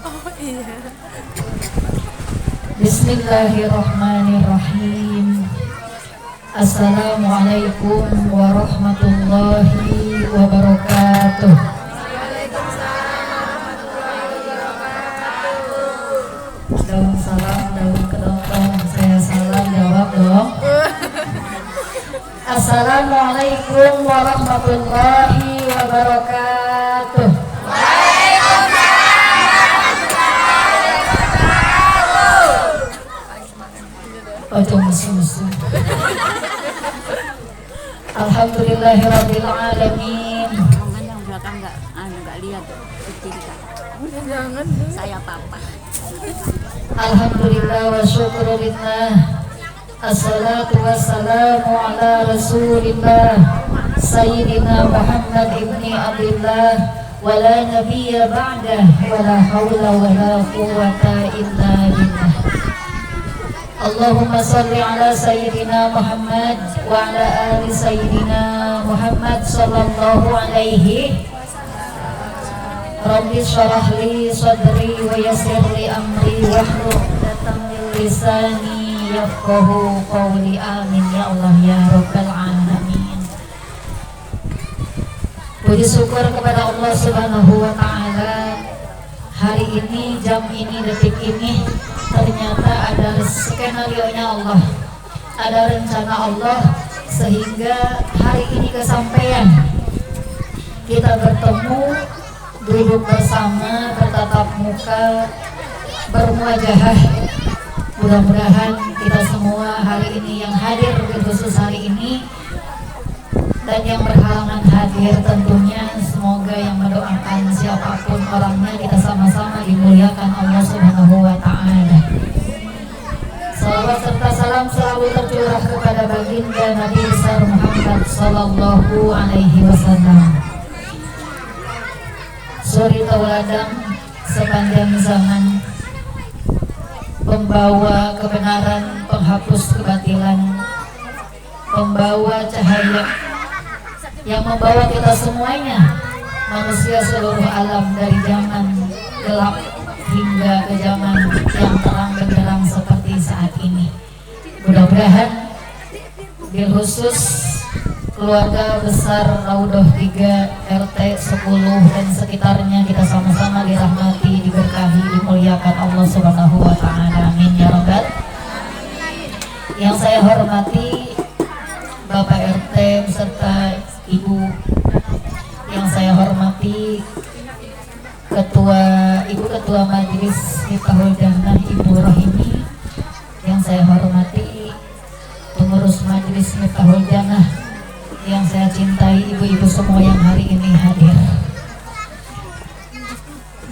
Oh iya. Bismillahirrahmanirrahim. Assalamualaikum warahmatullahi wabarakatuh. Daun salam, daun kedongkong. Saya salam, jawab dong. Assalamualaikum warahmatullahi wabarakatuh. Ojo musuh-musuh. Alhamdulillahirabbil alamin. Yang belakang nggak lihat kecil Kak. Jangan. Saya papa. Alhamdulillah wa syukurillah. Assalatu wassalamu ala rasulillah Sayyidina Muhammad ibni Abdillah wa la nabiyya ba'dah wa la hawla wa la quwwata illa billah. Allahumma salli ala Sayyidina Muhammad wa ala ali Sayyidina Muhammad sallallahu alaihi. Rabbi syrah li sadri wa yassir li amri wahlul 'uqdatam min lisani yafqahu qawli. Amin ya Allah ya rabbal alamin. Puji syukur kepada Allah Subhanahu wa taala. Hari ini, jam ini, detik ini ternyata ada skenario-nya Allah, ada rencana Allah, sehingga hari ini kesampaian kita bertemu, duduk bersama, bertatap muka, bermuajahah. Mudah-mudahan kita semua hari ini yang hadir, khusus hari ini, dan yang berhalangan hadir tentunya, semoga yang mendoakan siapapun orangnya, kita sama-sama dimuliakan Allah Subhanahu wa ta'ala. Salawat serta salam selalu tercurah kepada baginda Nabi besar Muhammad sallallahu alaihi wasallam, suri tauladan sepanjang zaman, pembawa kebenaran, penghapus kebatilan, pembawa cahaya yang membawa kita semuanya, manusia seluruh alam, dari zaman gelap hingga ke zaman yang terang benderang seperti saat ini. Mudah-mudahan bil khusus keluarga besar Raudhah 3 RT 10 dan sekitarnya, kita sama-sama dirahmati, diberkahi, dimuliakan Allah Subhanahu wa taala. Amin ya rabbal. Yang saya hormati Bapak RT beserta Ibu, yang saya hormati Ibu Ketua Majelis Miftahul Jannah Ibu Rohimi, yang saya hormati pengurus Majelis Miftahul Jannah, yang saya cintai ibu-ibu semua yang hari ini hadir,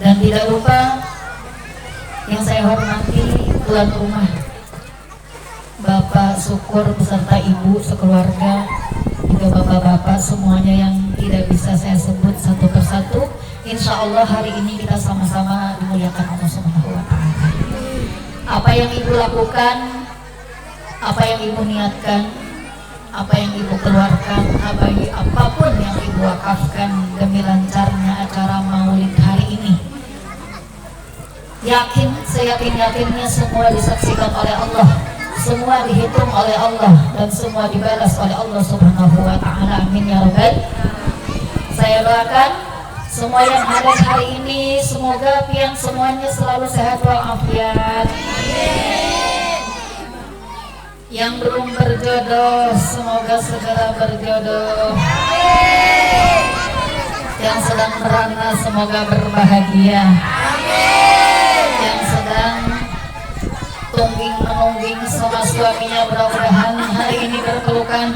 dan tidak lupa yang saya hormati tuan rumah Bapak Syukur beserta ibu sekeluarga, juga bapak-bapak semuanya yang tidak bisa saya sebut satu persatu. Insya Allah hari ini kita sama-sama dimuliakan Allah Subhanahu wa ta'ala. Apa yang ibu lakukan, apa yang ibu niatkan, apa yang ibu keluarkan, apapun yang ibu wakafkan demi lancarnya acara maulid hari ini, yakin, seyakin-yakinnya semua disaksikan oleh Allah, semua dihitung oleh Allah, dan semua dibalas oleh Allah Subhanahu wa ta'ala. Amin ya rabbal. Saya doakan semua yang hadir hari ini, semoga pian semuanya selalu sehat walafiat. Yang belum berjodoh semoga segera berjodoh. Yang sedang merana semoga berbahagia. Yang sedang tungging-menungging sama suaminya mudah-mudahan hari ini berpelukan.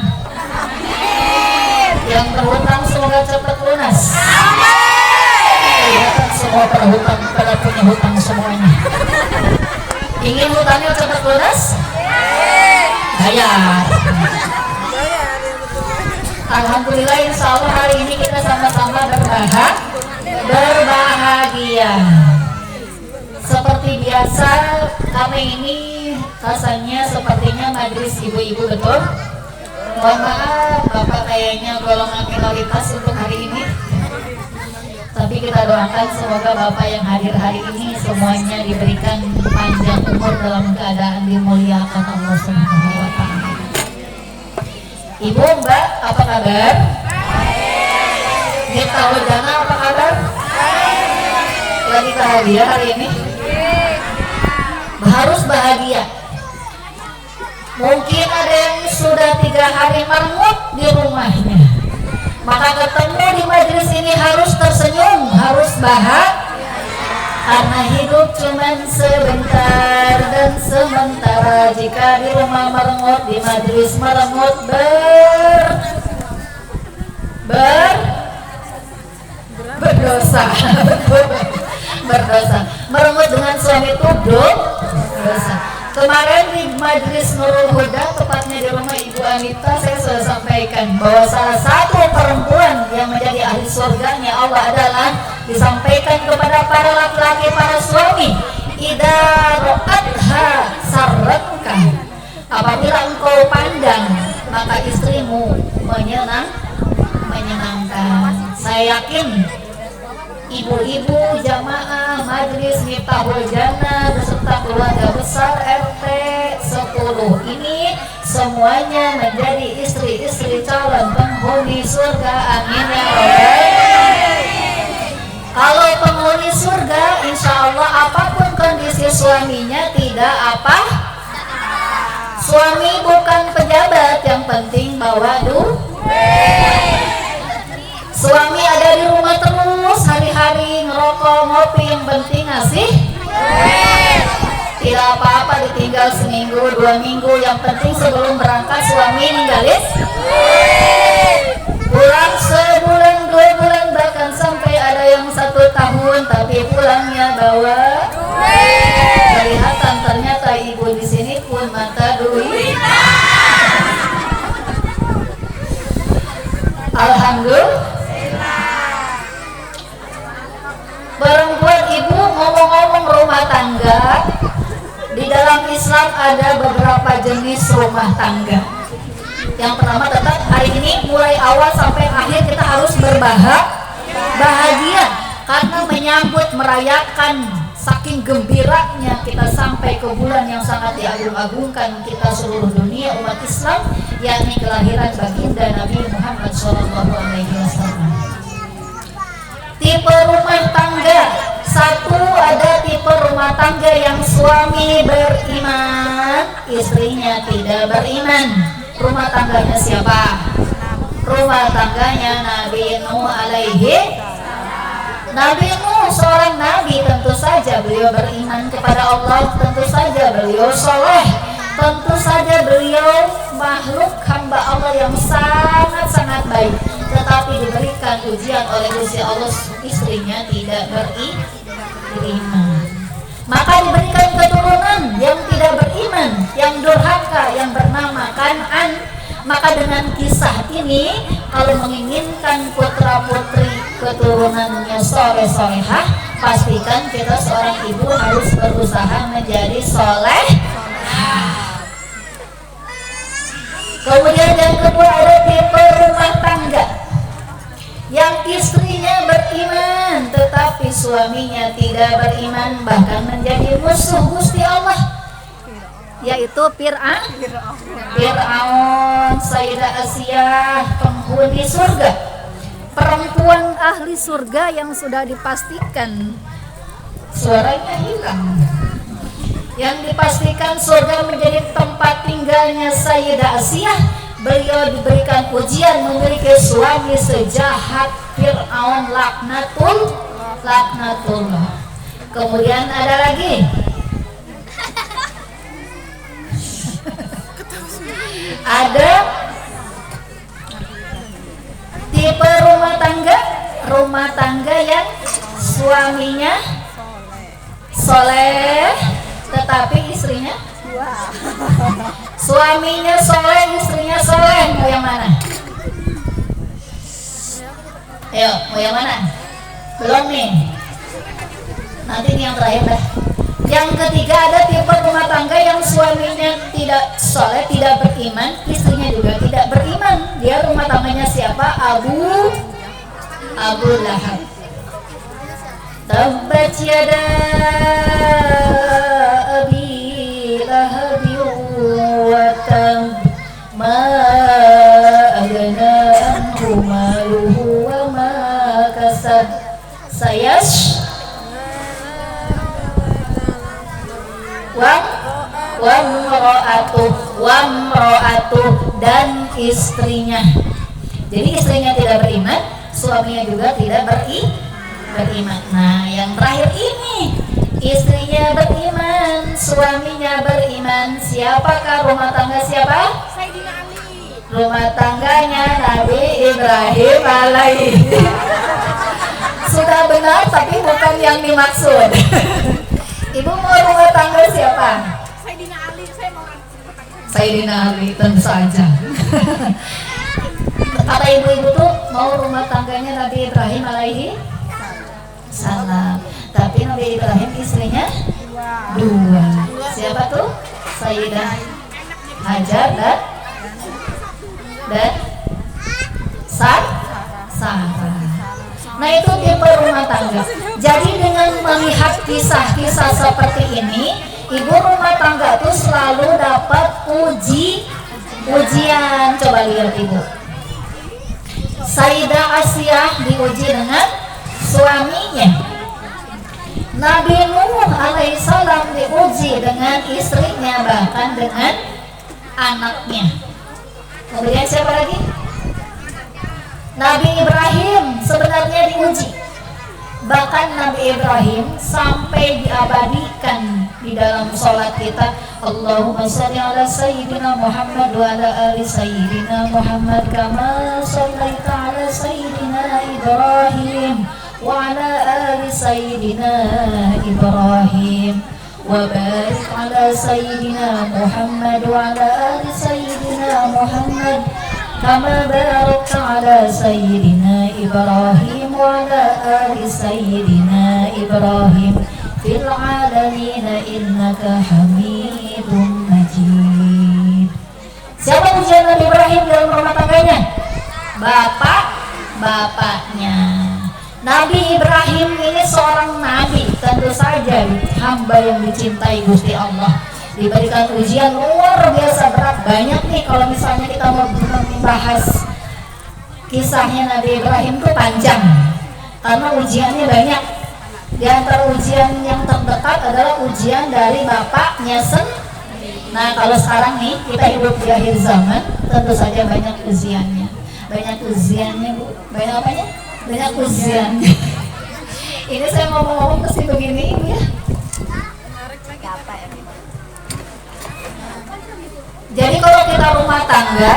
Yang berhutang semoga cepat lunas. Kelihatan semua berhutang, pada punya hutang semuanya. Ingin hutangnya cepat lunas? Bayar. Alhamdulillah, insya Allah hari ini kita sama-sama berbahagia. Seperti biasa, kami ini rasanya sepertinya majelis ibu-ibu, betul? Mohon maaf, Bapak kayaknya golongan minoritas untuk hari ini. Tapi kita doakan semoga Bapak yang hadir hari ini semuanya diberikan panjang umur dalam keadaan dimuliakan Allah Subhanahu wa taala. Ibu, Mbak, apa kabar? Kita Hujana apa kabar? Lagi bahagia hari ini? Harus bahagia. Mungkin ada yang sudah 3 hari merengut di rumahnya, maka ketemu di majelis ini harus tersenyum, harus bahagia. Karena hidup cuman sebentar dan sementara. Jika di rumah merengut, di majelis merengut, berdosa. Berdosa. Merengut dengan suami itu dosa. Kemarin di majelis Nurul Huda, tepatnya di rumah Ibu Anita, saya sudah sampaikan bahwa salah satu perempuan yang menjadi ahli surganya Allah adalah disampaikan kepada para laki-laki, para suami, idza ra'atha sarratka, apabila engkau pandang maka istrimu menyenangkan. Saya yakin ibu-ibu jamaah majelis Miftahul Jannah beserta keluarga besar RT 10 ini semuanya menjadi istri-istri calon penghuni surga. Amin ya rabbal. Kalau penghuni surga, insya Allah apapun kondisi suaminya tidak apa. Suami bukan pejabat, yang penting bawa suami ada di rumah terus hari-hari ngerokok ngopi, yang penting ngasih. Tidak apa-apa ditinggal seminggu 2 minggu, yang penting sebelum berangkat suami ninggalin. Pulang sebulan 2 bulan, bahkan sampai ada yang 1 tahun tapi pulangnya bawa. Kelihatan ternyata ibu di sini pun mata duit. Alhamdulillah. Perempuan ibu, ngomong-ngomong rumah tangga, di dalam Islam ada beberapa jenis rumah tangga. Yang pertama, tetap hari ini mulai awal sampai akhir kita harus bahagia karena menyambut, merayakan saking gembiranya kita sampai ke bulan yang sangat diagung-agungkan kita seluruh dunia umat Islam, yakni kelahiran baginda Nabi Muhammad SAW. Tipe rumah tangga satu, ada tipe rumah tangga yang suami beriman, istrinya tidak beriman. Rumah tangganya siapa? Rumah tangganya Nabi Nuh alaihi. Nabi Nuh seorang nabi, tentu saja beliau beriman kepada Allah, tentu saja beliau soleh, tentu saja beliau makhluk hamba Allah yang sangat-sangat baik. Tetapi diberikan ujian oleh Gusti Allah, istrinya tidak beriman. Maka diberikan keturunan yang tidak beriman, yang durhaka, yang bernama Kan'an. Maka dengan kisah ini, kalau menginginkan putra-putri keturunannya soleh-solehah, pastikan kita seorang ibu harus berusaha menjadi soleh. Kemudian yang kedua, ada tipe rumah tangga yang istrinya beriman tetapi suaminya tidak beriman, bahkan menjadi musuh Gusti Allah, yaitu Fir'aun, Sayyidah Asiyah, penghuni surga, perempuan ahli surga yang sudah dipastikan suaranya hilang, yang dipastikan surga menjadi tempat tinggalnya Sayyidah Asiyah. Beliau diberikan ujian memiliki suami sejahat Fir'aun, laknatullah. Kemudian ada lagi, ada tipe rumah tangga yang suaminya soleh tetapi istrinya suaminya soleh, istrinya soleh. Mau yang mana? Ayo, mau yang mana? Belum nih. Nanti ini yang terakhir dah. Yang ketiga, ada tipe rumah tangga yang suaminya tidak soleh, tidak beriman, istrinya juga tidak beriman. Dia rumah tangganya siapa? Abu Lahab. tabbat yada abi lahabin wa tab ma aghna anhu maluhu wa ma kasab sayash wamro'atuh dan istrinya. Jadi istrinya tidak beriman, suaminya juga tidak beriman. Nah, yang terakhir ini istrinya beriman, suaminya beriman. Siapakah rumah tangga siapa? Sayyidina Ali. Rumah tangganya Nabi Ibrahim alaihi. Sudah benar tapi bukan yang dimaksud. Ibu mau rumah tangga siapa? Sayyidina Ali. Saya mau Sayyidina Ali, tentu saja. Kata ibu-ibu tuh mau rumah tangganya Nabi Ibrahim alaihi salam. Tapi Nabi Ibrahim istrinya dua. Siapa tuh? Sayyidah Hajar dan Sarah. Nah, itu tipe rumah tangga. Jadi dengan melihat kisah-kisah seperti ini, ibu rumah tangga tuh selalu dapat ujian. Coba lihat ibu. Sayyidah Asiyah diuji dengan suaminya. Nabi Nuh alaihissalam diuji dengan istrinya, bahkan dengan anaknya. Kemudian siapa lagi? Nabi Ibrahim sebenarnya diuji. Bahkan Nabi Ibrahim sampai diabadikan di dalam sholat kita, Allahumma sholli ala sayyidina Muhammad wa ala ali sayyidina Muhammad kama shallaita ala sayyidina Ibrahim wa ala ali sayyidina Ibrahim wa barik ala sayyidina Muhammad wa ala ali sayyidina Muhammad kama barakta ala sayyidina Ibrahim wa ala ali sayyidina Ibrahim fil alamin innaka hamidum majid. Siapa ujian Nabi Ibrahim dalam rumah tangganya? Bapaknya. Nabi Ibrahim ini seorang nabi, tentu saja hamba yang dicintai Gusti Allah. Diberikan ujian luar biasa berat. Banyak nih kalau misalnya kita mau membahas kisahnya Nabi Ibrahim itu panjang, karena ujiannya banyak. Di antara ujian yang terdekat adalah ujian dari bapaknya sendiri. Nah, kalau sekarang nih kita hidup di akhir zaman, tentu saja banyak ujiannya. Banyak Bu. Banyak apanya? Banyak ujian. Ini saya ngomong-ngomong pasti begini Ibu ya. Jadi kalau kita rumah tangga,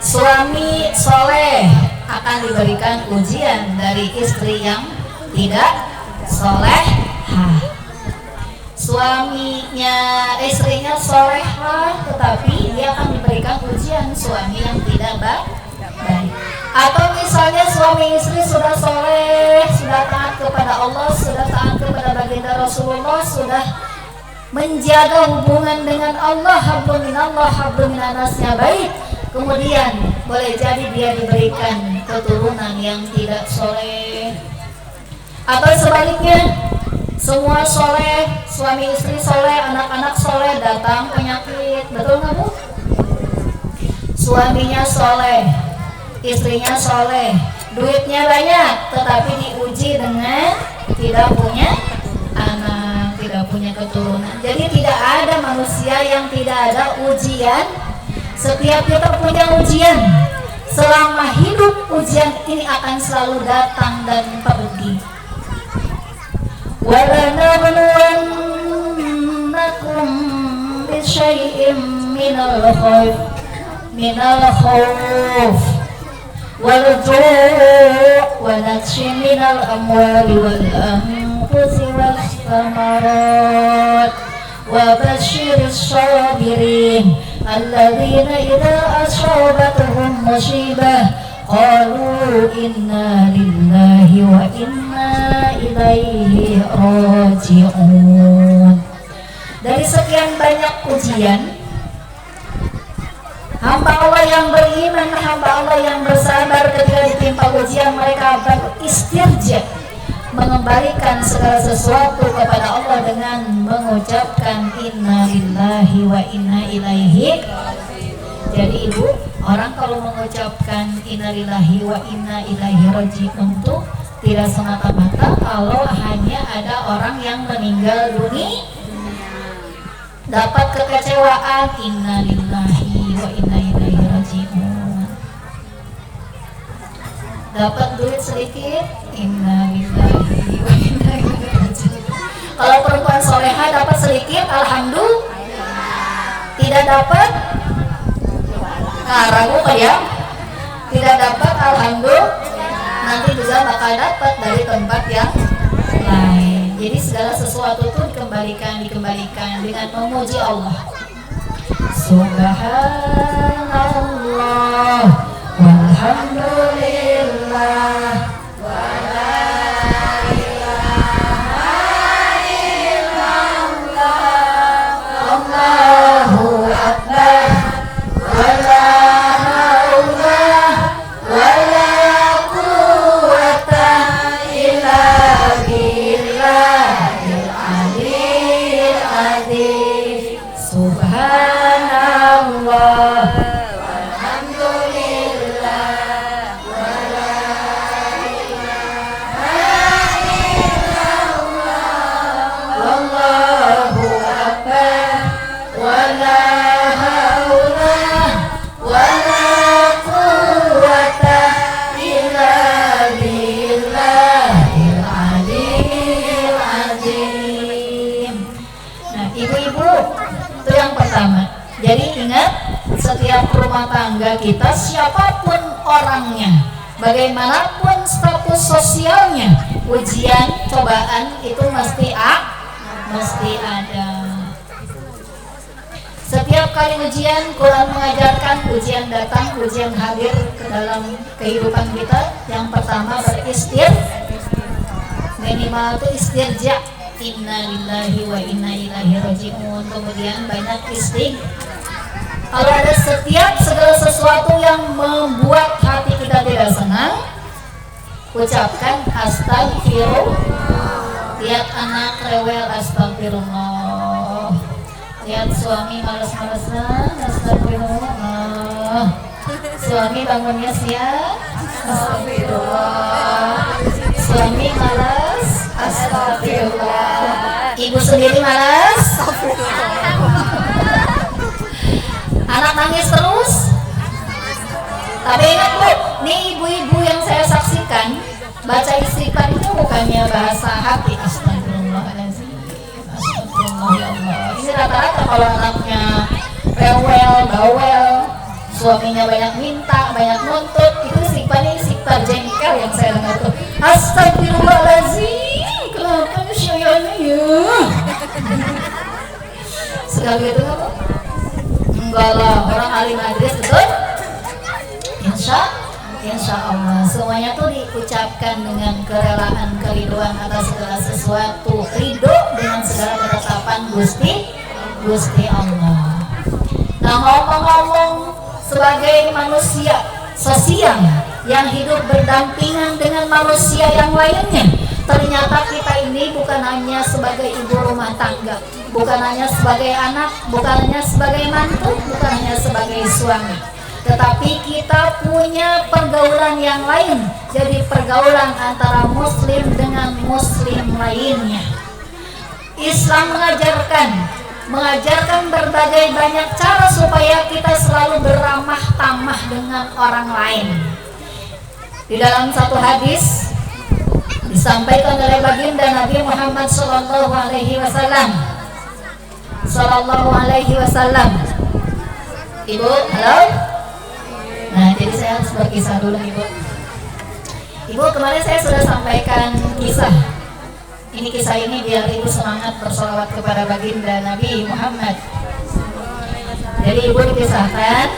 suami soleh akan diberikan ujian dari istri yang tidak solehah. Istrinya solehah, tetapi dia akan diberikan ujian suami yang tidak baik. Atau misalnya suami istri sudah soleh, sudah taat kepada Allah, sudah taat kepada baginda Rasulullah, sudah menjaga hubungan dengan Allah, hablum minallah, hablum minannasnya baik. Kemudian boleh jadi dia diberikan keturunan yang tidak soleh. Atau sebaliknya, semua soleh, suami istri soleh, anak-anak soleh, datang penyakit. Betul nggak Bu? Suaminya soleh, istrinya soleh, duitnya banyak, tetapi diuji dengan tidak punya anak, tidak punya keturunan. Jadi tidak ada manusia yang tidak ada ujian. Setiap kita punya ujian. Selama hidup, ujian ini akan selalu datang dan pergi. وَلَنَبْلُوَنَّكُمْ بِشَيْءٍ مِّنَ الْخَوْفِ وَالْجُوعِ وَنَقْصٍ مِّنَ الْأَمْوَالِ وَالْأَنفُسِ وَالثَّمَرَاتِ وَبَشِّرِ الصَّابِرِينَ الَّذِينَ إِذَا أَصَابَتْهُمْ مُصِيبَةٌ qalu inna lillahi wa inna ilaihi raji'un. Dari sekian banyak ujian, hamba Allah yang beriman, hamba Allah yang bersabar ketika ditimpa ujian, mereka beristirja, mengembalikan segala sesuatu kepada Allah dengan mengucapkan inna lillahi wa inna ilaihi. Jadi ibu, orang kalau mengucapkan inna lillahi wa inna ilaihi raji'un itu tidak semata-mata kalau hanya ada orang yang meninggal dunia dapat kekecewaan, inna lillahi wa inna ilaihi raji'un. Dapat duit sedikit, inna lillahi wa inna ilaihi raji'un. Kalau perempuan soleha dapat sedikit, alhamdulillah. Tidak dapat, ragu ya. Tidak dapat, alhamdulillah. Nanti juga bakal dapat dari tempat yang lain. Jadi segala sesuatu itu dikembalikan dengan memuji Allah. Subhanallah walhamdulillah wa la ilaha illallah Allahu akbar wa la haula wa la quwwata illa billahil aliyyil azim. Subhanallah walhamdulillah wa la ilaha illallah wallahu akbar wa la haula wa la quwwata illa billahil aliyyil azim. Nah, ibu-ibu, itu yang pertama. Jadi ingat, setiap rumah tangga kita, siapapun orangnya, bagaimanapun status sosialnya, ujian, cobaan itu mesti ada. Setiap kali ujian, Quran mengajarkan ujian datang, ujian hadir ke dalam kehidupan kita. Yang pertama minimal itu istirja, inna lillahi wa inna ilaihi raji'un. Kemudian banyak kalau ada segala sesuatu yang membuat hati kita tidak senang, ucapkan astagfirullah. Lihat anak rewel, astagfirullah. Lihat suami malas-malasan, astagfirullah. Suami bangunnya siang, astagfirullah. Suami malas, astagfirullah. Ibu sendiri malas, anak nangis terus. Tapi ingat bu, nih ibu-ibu yang saya saksikan baca istighfar itu bukannya bahasa hati, astagfirullahaladzim, astagfirullah ya Allah. Ini rata-rata kalau anaknya rewel, bawel, suaminya banyak minta, banyak nuntut, itu istighfarnya istighfar jengkel yang saya dengar tuh. Astagfirullahaladzim, kenapa syaitannya ya? Sekali itu nggak bu? Enggak lah, orang alim hadis betul. Insya Allah semuanya tuh diucapkan dengan kerelaan, keriduan atas segala sesuatu, ridho dengan segala ketetapan Gusti Allah. Nah, ngomong-ngomong sebagai manusia sosial yang hidup berdampingan dengan manusia yang lainnya, ternyata kita ini bukan hanya sebagai ibu rumah tangga, bukan hanya sebagai anak, bukan hanya sebagai mantu, bukan hanya sebagai suami, tetapi kita punya pergaulan yang lain. Jadi pergaulan antara muslim dengan muslim lainnya. Islam mengajarkan berbagai banyak cara supaya kita selalu beramah tamah dengan orang lain. Di dalam satu hadis disampaikan oleh baginda Nabi Muhammad sallallahu alaihi wasallam. Ibu, halo. Nah, jadi saya harus berkisah dulu ibu. Ibu, kemarin saya sudah sampaikan kisah. Ini kisah ini biar ibu semangat bersolawat kepada baginda Nabi Muhammad. Jadi ibu dikisahkan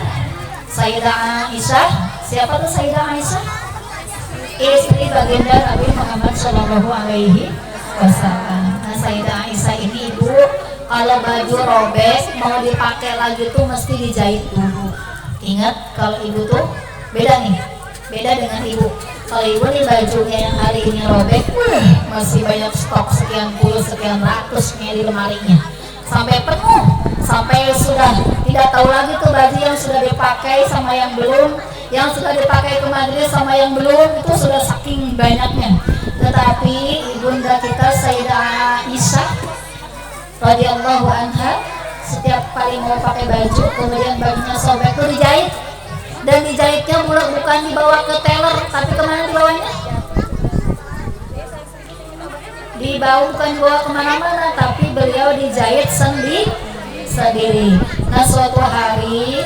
Sayyidah Aisyah. Siapa tuh Sayyidah Aisyah? Istri baginda Nabi Muhammad sallallahu alaihi wasallam. Nah, Sayyidah Aisyah ini ibu, kalau baju robek mau dipakai lagi tuh mesti dijahit dulu. Ingat, kalau ibu tuh beda nih, beda dengan ibu. Kalau ibu nih bajunya yang hari ini robek, masih banyak stok sekian puluh sekian ratusnya di lemarinya, sampai penuh, sampai sudah tidak tahu lagi tuh baju yang sudah dipakai sama yang belum, yang sudah dipakai ke majelis sama yang belum, itu sudah saking banyaknya. Tetapi ibunda kita Sayyidah Aisyah radhiyallahu anha setiap kali mau pakai baju, kemudian bajunya sobek itu dijahit, dan dijahitnya bukan dibawa ke tailor, tapi kemana dibawanya? Bukan dibawa kemana-mana, tapi beliau dijahit sendiri. Nah suatu hari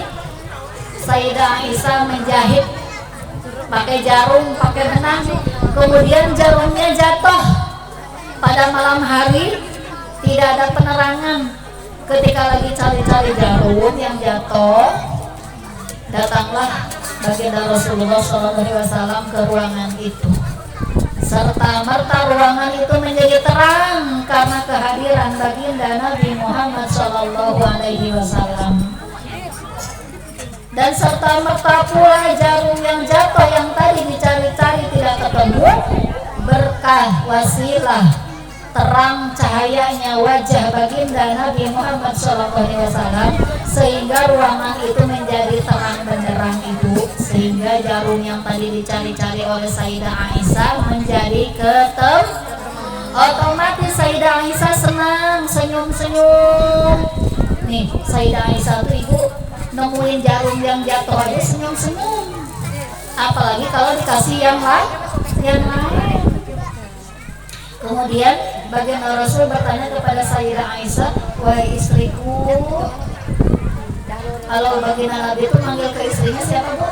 Sayyidah Aisyah menjahit pakai jarum, pakai benang, kemudian jarumnya jatuh pada malam hari, tidak ada penerangan. Ketika lagi cari-cari jarum yang jatuh, datanglah baginda Rasulullah SAW ke ruangan itu. Serta merta ruangan itu menjadi terang karena kehadiran baginda Nabi Muhammad SAW. Dan serta merta pula jarum yang jatuh yang tadi dicari-cari tidak ketemu, berkah wasilah terang cahayanya wajah baginda Nabi Muhammad SAW, sehingga ruangan itu menjadi terang benderang itu, sehingga jarum yang tadi dicari-cari oleh Sayyidah Aisyah menjadi ketemu. Otomatis Sayyidah Aisyah senang, senyum-senyum. Nih Sayyidah Aisyah tuh ibu nemuin jarum yang jatuh aja senyum-senyum, apalagi kalau dikasih yang lain. Kemudian baginda Rasul bertanya kepada Sayyidah Aisyah, wahai istriku. Kalau baginda Nabi itu manggil ke istrinya siapa bu?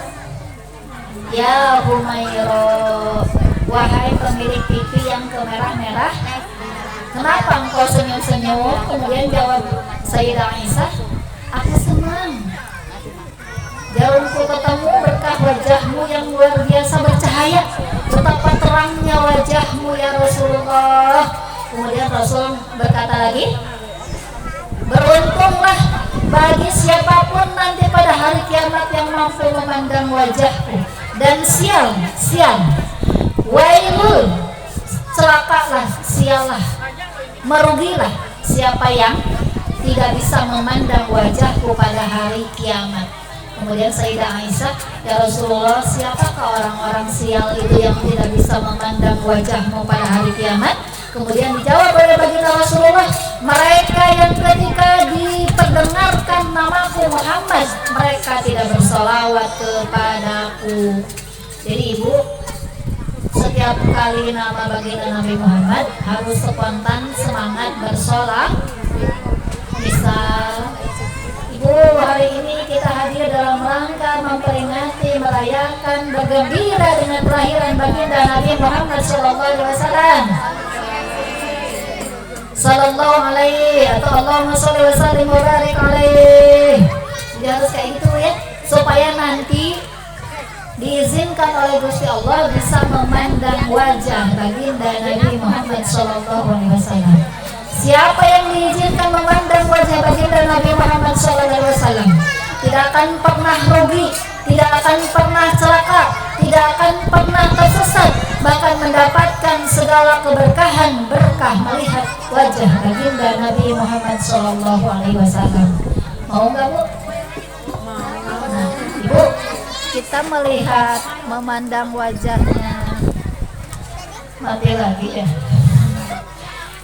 Ya Humairah, wahai pemilik pipi yang kemerah-merah, kenapa engkau senyum-senyum? Kemudian jawab Sayyidah Aisyah, aku senang, jarumku ketemu berkah wajahmu yang luar biasa bercahaya, betapa terangnya wajahmu ya Rasulullah. Kemudian Rasul berkata lagi, beruntunglah bagi siapapun nanti pada hari kiamat yang mampu memandang wajahku, dan sial, wailul, celakalah, sialah, merugilah siapa yang tidak bisa memandang wajahku pada hari kiamat. Kemudian Sayyidah Aisyah, ya Rasulullah, siapakah orang-orang sial itu yang tidak bisa memandang wajahmu pada hari kiamat? Kemudian dijawab oleh baginda Rasulullah, mereka yang ketika diperdengarkan namaku Muhammad, mereka tidak bersolawat kepadaku. Jadi ibu, setiap kali nama baginda Nabi Muhammad harus spontan semangat bersolawat. Misal, ibu, hari ini kita hadir dalam rangka memperingati, merayakan, bergembira dengan kelahiran baginda Nabi Muhammad SAW. Sallallahu alaihi atau Allahumma sholli wa sallim wa barik alaihi. Jadi harus kayak gitu ya, supaya nanti diizinkan oleh Gusti Allah bisa memandang wajah baginda Nabi Muhammad SAW. Siapa yang diizinkan memandang wajah baginda Nabi Muhammad SAW tidak akan pernah rugi, tidak akan pernah celaka, tidak akan pernah tersesat, bahkan mendapatkan segala keberkahan berkah melihat wajah baginda Nabi Muhammad SAW. Mau nggak bu? Nah, ibu, kita melihat, memandang wajahnya. Mati lagi ya.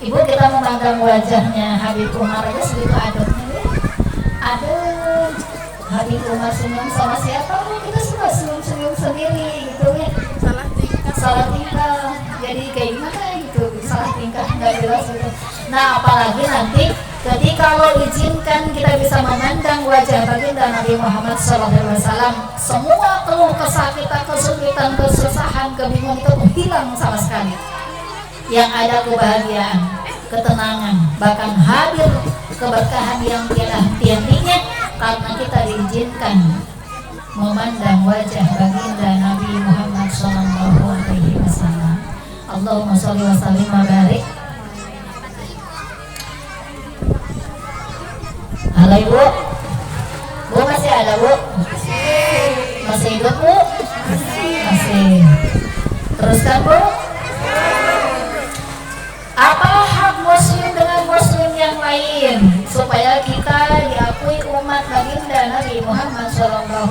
Ibu, kita memandang wajahnya Habib Umar aja segitu adabnya ya. Aduh, Habib Umar senyum sama siapa bu? Kita suka senyum-senyum sendiri gitu ya. Salah tingkah, jadi kayak gimana gitu, salah tingkah nggak jelas gitu. Nah apalagi nanti ketika kalau izinkan kita bisa memandang wajah baginda Nabi Muhammad SAW, semua keluh kesah kita, kesulitan, kesusahan, kebingungan itu hilang sama sekali. Yang ada kebahagiaan, ketenangan, bahkan hadir keberkahan yang tiada henti-hentinya karena kita diizinkan memandang wajah baginda Nabi Muhammad SAW. Allahumma sholli wa sallim wa barik. Halo ibu, bu masih ada bu? Masih hidup bu? Masih. Jelaskan Bu. Apa hak muslim dengan muslim yang lain supaya kita diakui umat baginda Nabi Muhammad SAW?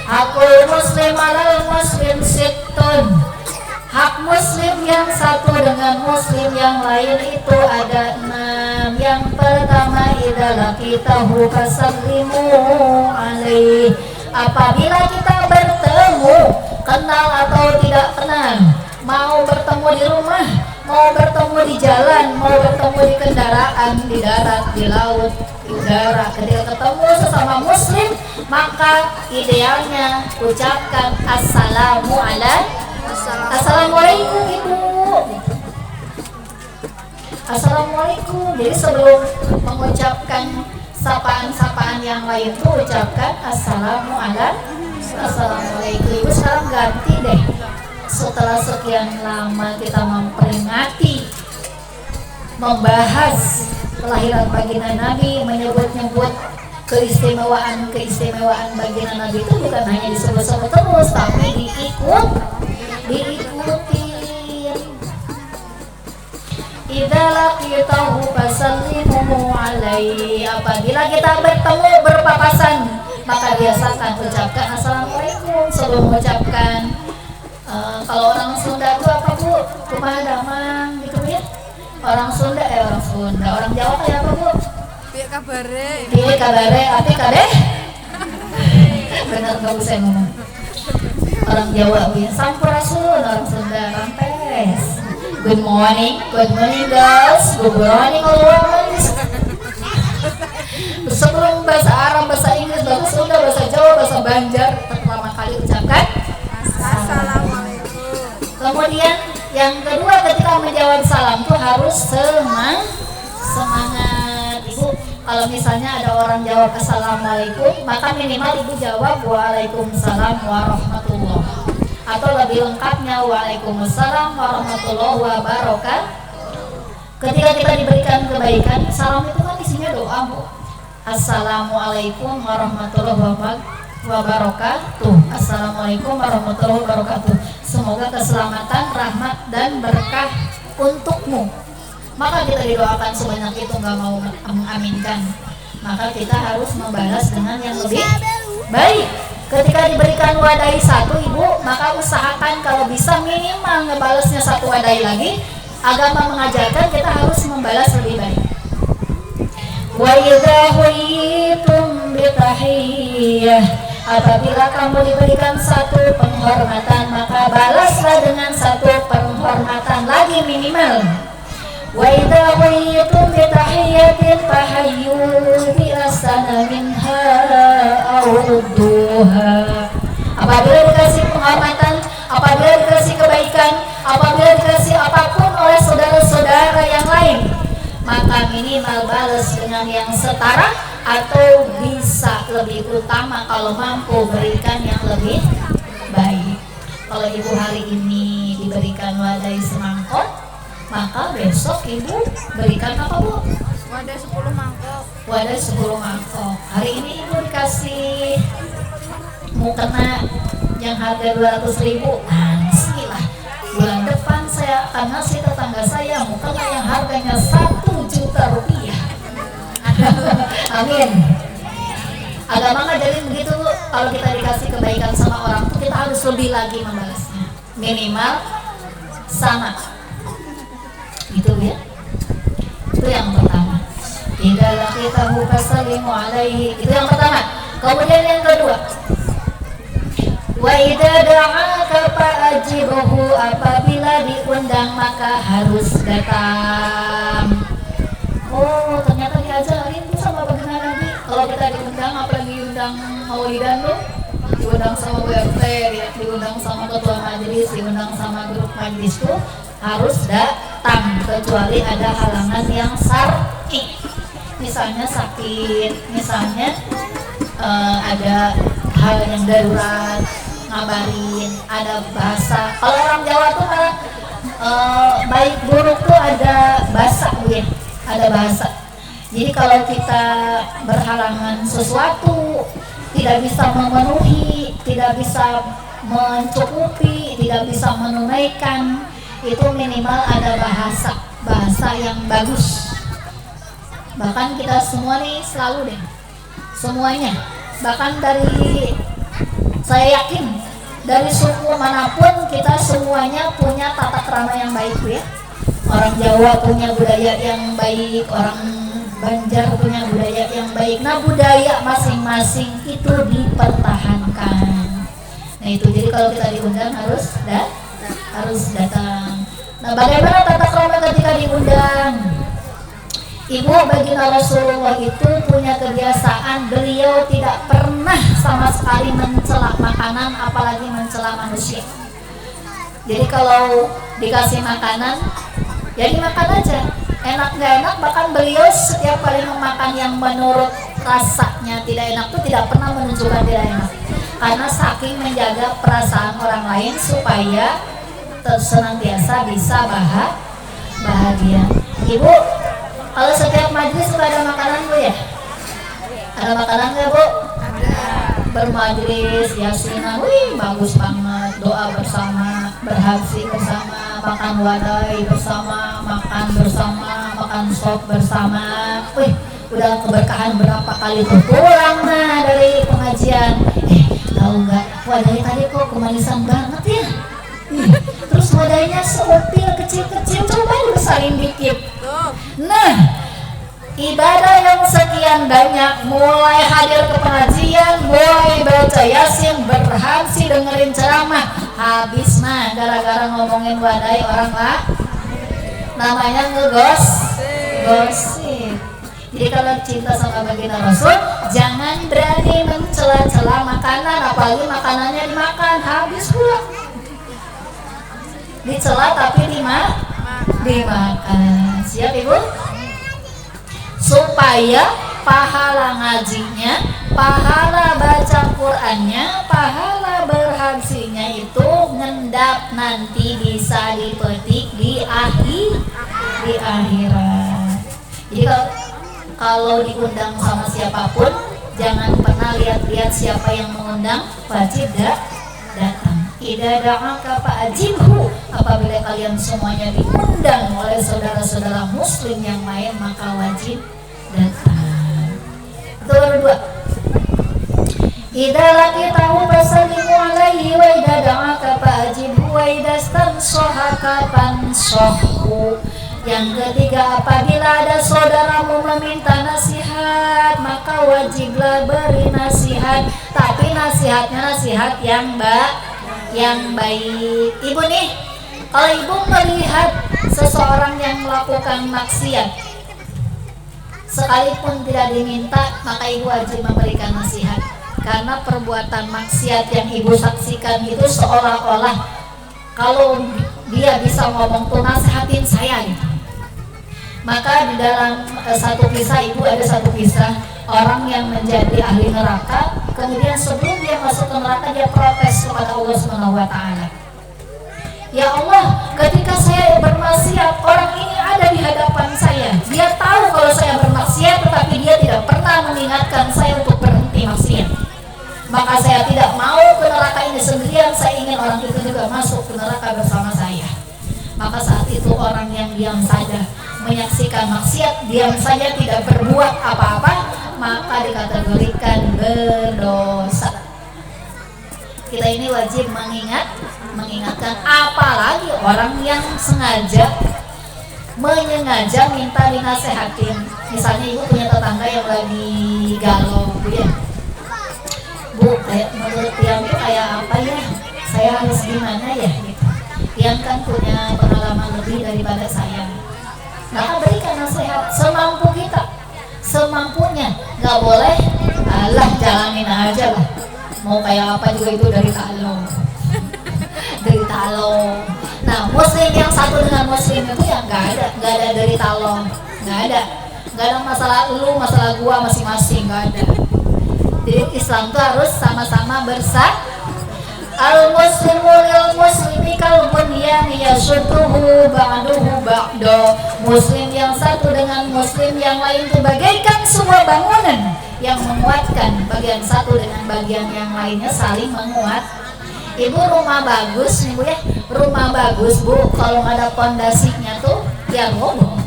Hakul muslim alal muslim sittun. Hak muslim yang satu dengan muslim yang lain itu ada 6. Yang pertama idalah kita fasallimu alaih. Apabila kita bertemu, kenal atau tidak kenal, mau bertemu di rumah, mau bertemu di jalan, mau bertemu di kendaraan, di darat, di laut, di udara, ketika ketemu sesama muslim, maka idealnya ucapkan Assalamualaikum Ibu. Assalamualaikum. Jadi sebelum mengucapkan sapaan-sapaan yang lain tuh ucapkan Assalamualaikum Ibu. Sekarang ganti deh. Setelah sekian lama kita memperingati, membahas kelahiran baginda Nabi, menyebut-nyebut keistimewaan baginda Nabi itu bukan hanya disebut-sebut terus, tapi diikutin. Idza laqitahu fasallimu alaihi. Apabila kita bertemu berpapasan, maka biasakan ucapkan assalamualaikum sebelum mengucapkan. Kalau orang Sunda itu apa Bu? Kumaha damang gitu ya? Orang Sunda, orang Jawa kayak apa Bu? Piye kabare? Piye kabare? Ati kadeh? Benar nggak usah ngomong. Orang Jawa ya, sampurasun. Orang Sunda rampes. Good morning guys. Good morning always. Sebelum bahasa Arab, bahasa Inggris, bahasa Sunda, bahasa Jawa, bahasa Banjar, pertama kali ucapkan Assalamualaikum. Kemudian yang kedua, ketika menjawab salam tuh harus semangat. Ibu, kalau misalnya ada orang jawab Assalamualaikum, maka minimal Ibu jawab Waalaikumsalam warahmatullahi, atau lebih lengkapnya Waalaikumsalam warahmatullahi wabarakatuh. Ketika kita diberikan kebaikan, salam itu kan isinya doa Bu. Assalamualaikum warahmatullahi wabarakatuh. Assalamualaikum warahmatullahi wabarakatuh. Semoga keselamatan, rahmat dan berkah untukmu. Maka kita didoakan sebanyak itu, nggak mau mengaminkan, maka kita harus membalas dengan yang lebih baik. Ketika diberikan wadai satu Ibu, maka usahakan kalau bisa minimal ngebalasnya satu wadai lagi. Agama mengajarkan kita harus membalas lebih baik. Wa idza huyitum bi tahiyyah. Apabila kamu diberikan satu penghormatan, maka balaslah dengan satu penghormatan lagi minimal. Wa idza huyitum bi tahiyyatin fahayyu bi ahsana minha aw rudduha. Apabila dikasih penghormatan, apabila dikasih kebaikan, apabila dikasih apapun oleh saudara-saudara yang lain, maka minimal balas dengan yang setara, atau bisa lebih utama kalau mampu berikan yang lebih baik. Kalau Ibu hari ini diberikan wadai semangkok, maka besok Ibu berikan apa Bu? Wadah 10 mangkok. Wadah 10 mangkok. Hari ini Ibu dikasih mukena yang harga 200.000. Bismillah. Bulan depan saya akan ngasih tetangga saya mukena yang harganya 1 juta rupiah. Amin. Agama ngajarin begitu Bu. Kalau kita dikasih kebaikan sama orang tuh kita harus lebih lagi membalasnya. Minimal sama. Gitu ya. Itu yang pertama. Idza laqitahu fasallimu alaihi. Itu yang pertama. Kemudian yang kedua, wa idza da'aka fa'ajibhu. Apabila diundang maka harus datang. Oh, ternyata diajarin tuh sama baginda Nabi. Kalau kita diundang, apalagi diundang maulidan tuh, diundang sama BRT, diundang sama ketua majelis, diundang sama grup majelis tuh harus datang, kecuali ada halangan yang syar'i. Misalnya sakit, misalnya ada hal yang darurat, ngabarin, ada bahasa. Kalau orang Jawa tuh baik buruk tuh ada bahasa ya. Ada bahasa. Jadi kalau kita berhalangan sesuatu, tidak bisa memenuhi, tidak bisa mencukupi, tidak bisa menunaikan, itu minimal ada bahasa yang bagus. Bahkan kita semua nih selalu deh, semuanya, bahkan dari, saya yakin dari suku manapun kita semuanya punya tata krama yang baik ya. Orang Jawa punya budaya yang baik, orang Banjar punya budaya yang baik. Nah, budaya masing-masing itu dipertahankan. Nah itu, jadi kalau kita diundang harus datang. Nah, bagaimana tata krama ketika diundang? Ibu baginda Rasulullah itu punya kebiasaan, beliau tidak pernah sama sekali mencela makanan, apalagi mencela manusia. Jadi kalau dikasih makanan, ya dimakan aja. Enak nggak enak, bahkan beliau setiap kali memakan yang menurut rasanya tidak enak itu tidak pernah menunjukkan tidak enak. Karena saking menjaga perasaan orang lain supaya senantiasa bisa bahagia. Ibu, kalau setiap majlis suka ada makanan Bu ya? Ada makanan nggak Bu? Ada. Bermajlis, yasinan, wih bagus banget. Doa bersama, berhaji bersama, makan wadai bersama, makan bersama, makan sop bersama. Wih, udah keberkahan berapa kali tuh pulang nah dari pengajian. Tahu nggak? Wadai tadi kok kemanisan banget ya? Terus wadainya seupil kecil-kecil, coba dibesarin dikit. Nah, ibadah yang sekian banyak, mulai hadir ke pengajian, mulai baca yasin, berhaji dengerin ceramah, habis nah gara-gara ngomongin wadai orang lah, namanya ngegosip. Jadi kalau cinta sama baginda Rasul, jangan berani mencela-cela makanan, apalagi makanannya dimakan, habis pula. Dicela tapi dimakan. Siap Ibu? Supaya pahala ngajinya, pahala baca Qur'annya, pahala berhajinya itu ngendap nanti bisa dipetik di akhirat. Jadi kalau diundang sama siapapun, jangan pernah lihat-lihat siapa yang mengundang, wajib datang. Idza da'aka fa'ajibhu, apabila kalian semuanya diundang oleh saudara-saudara muslim yang lain, maka wajib datang. Itu baru dua. Idza laqitahu fasallimu alaihi wa idza da'aka fa'ajibhu wa idza stanshahaka fanshahu. Yang ketiga, apabila ada saudaramu meminta nasihat, maka wajiblah beri nasihat, tapi nasihatnya nasihat yang baik. Ibu nih, kalau ibu melihat seseorang yang melakukan maksiat, sekalipun tidak diminta, maka ibu wajib memberikan nasihat. Karena perbuatan maksiat yang ibu saksikan itu seolah-olah kalau dia bisa ngomong tuh nasihatin saya gitu. Maka di dalam satu kisah, ibu ada satu kisah orang yang menjadi ahli neraka, kemudian sebelum dia masuk ke neraka dia protes kepada Allah SWT. Ya Allah, ketika saya bermaksiat, orang ini ada di hadapan saya. Dia tahu kalau saya bermaksiat, tetapi dia tidak pernah mengingatkan saya untuk berhenti maksiat. Maka saya tidak mau ke neraka ini sendirian, saya ingin orang itu juga masuk ke neraka bersama saya. Maka saat itu orang yang diam saja menyaksikan maksiat, diam saja tidak berbuat apa-apa, maka dikategorikan berdosa. Kita ini wajib mengingatkan, apalagi orang yang menyengaja minta dinasehatin. Misalnya ibu punya tetangga yang lagi galau, Bu ya, Bu, menurut Tiang itu kayak apa ya? Saya harus gimana ya? Gitu. Tiang kan punya pengalaman lebih daripada saya. Maka berikan nasihat semampu kita, semampunya. Gak boleh, alah jalanin aja lah. Mau kayak apa juga itu dari talo. Nah, muslim yang satu dengan muslim itu yang gak ada dari talo, gak ada masalah lu, masalah gua masing-masing, gak ada. Jadi Islam itu harus sama-sama al-muslimu lil-muslimi kal-bunyan yashudduhu ba'duhu ba'do. Muslim yang satu dengan muslim yang lain itu bagaikan sebuah bangunan yang menguatkan bagian satu dengan bagian yang lainnya, saling menguat. Ibu rumah bagus nih Bu ya, rumah bagus Bu, kalau nggak ada pondasinya tuh ya roboh.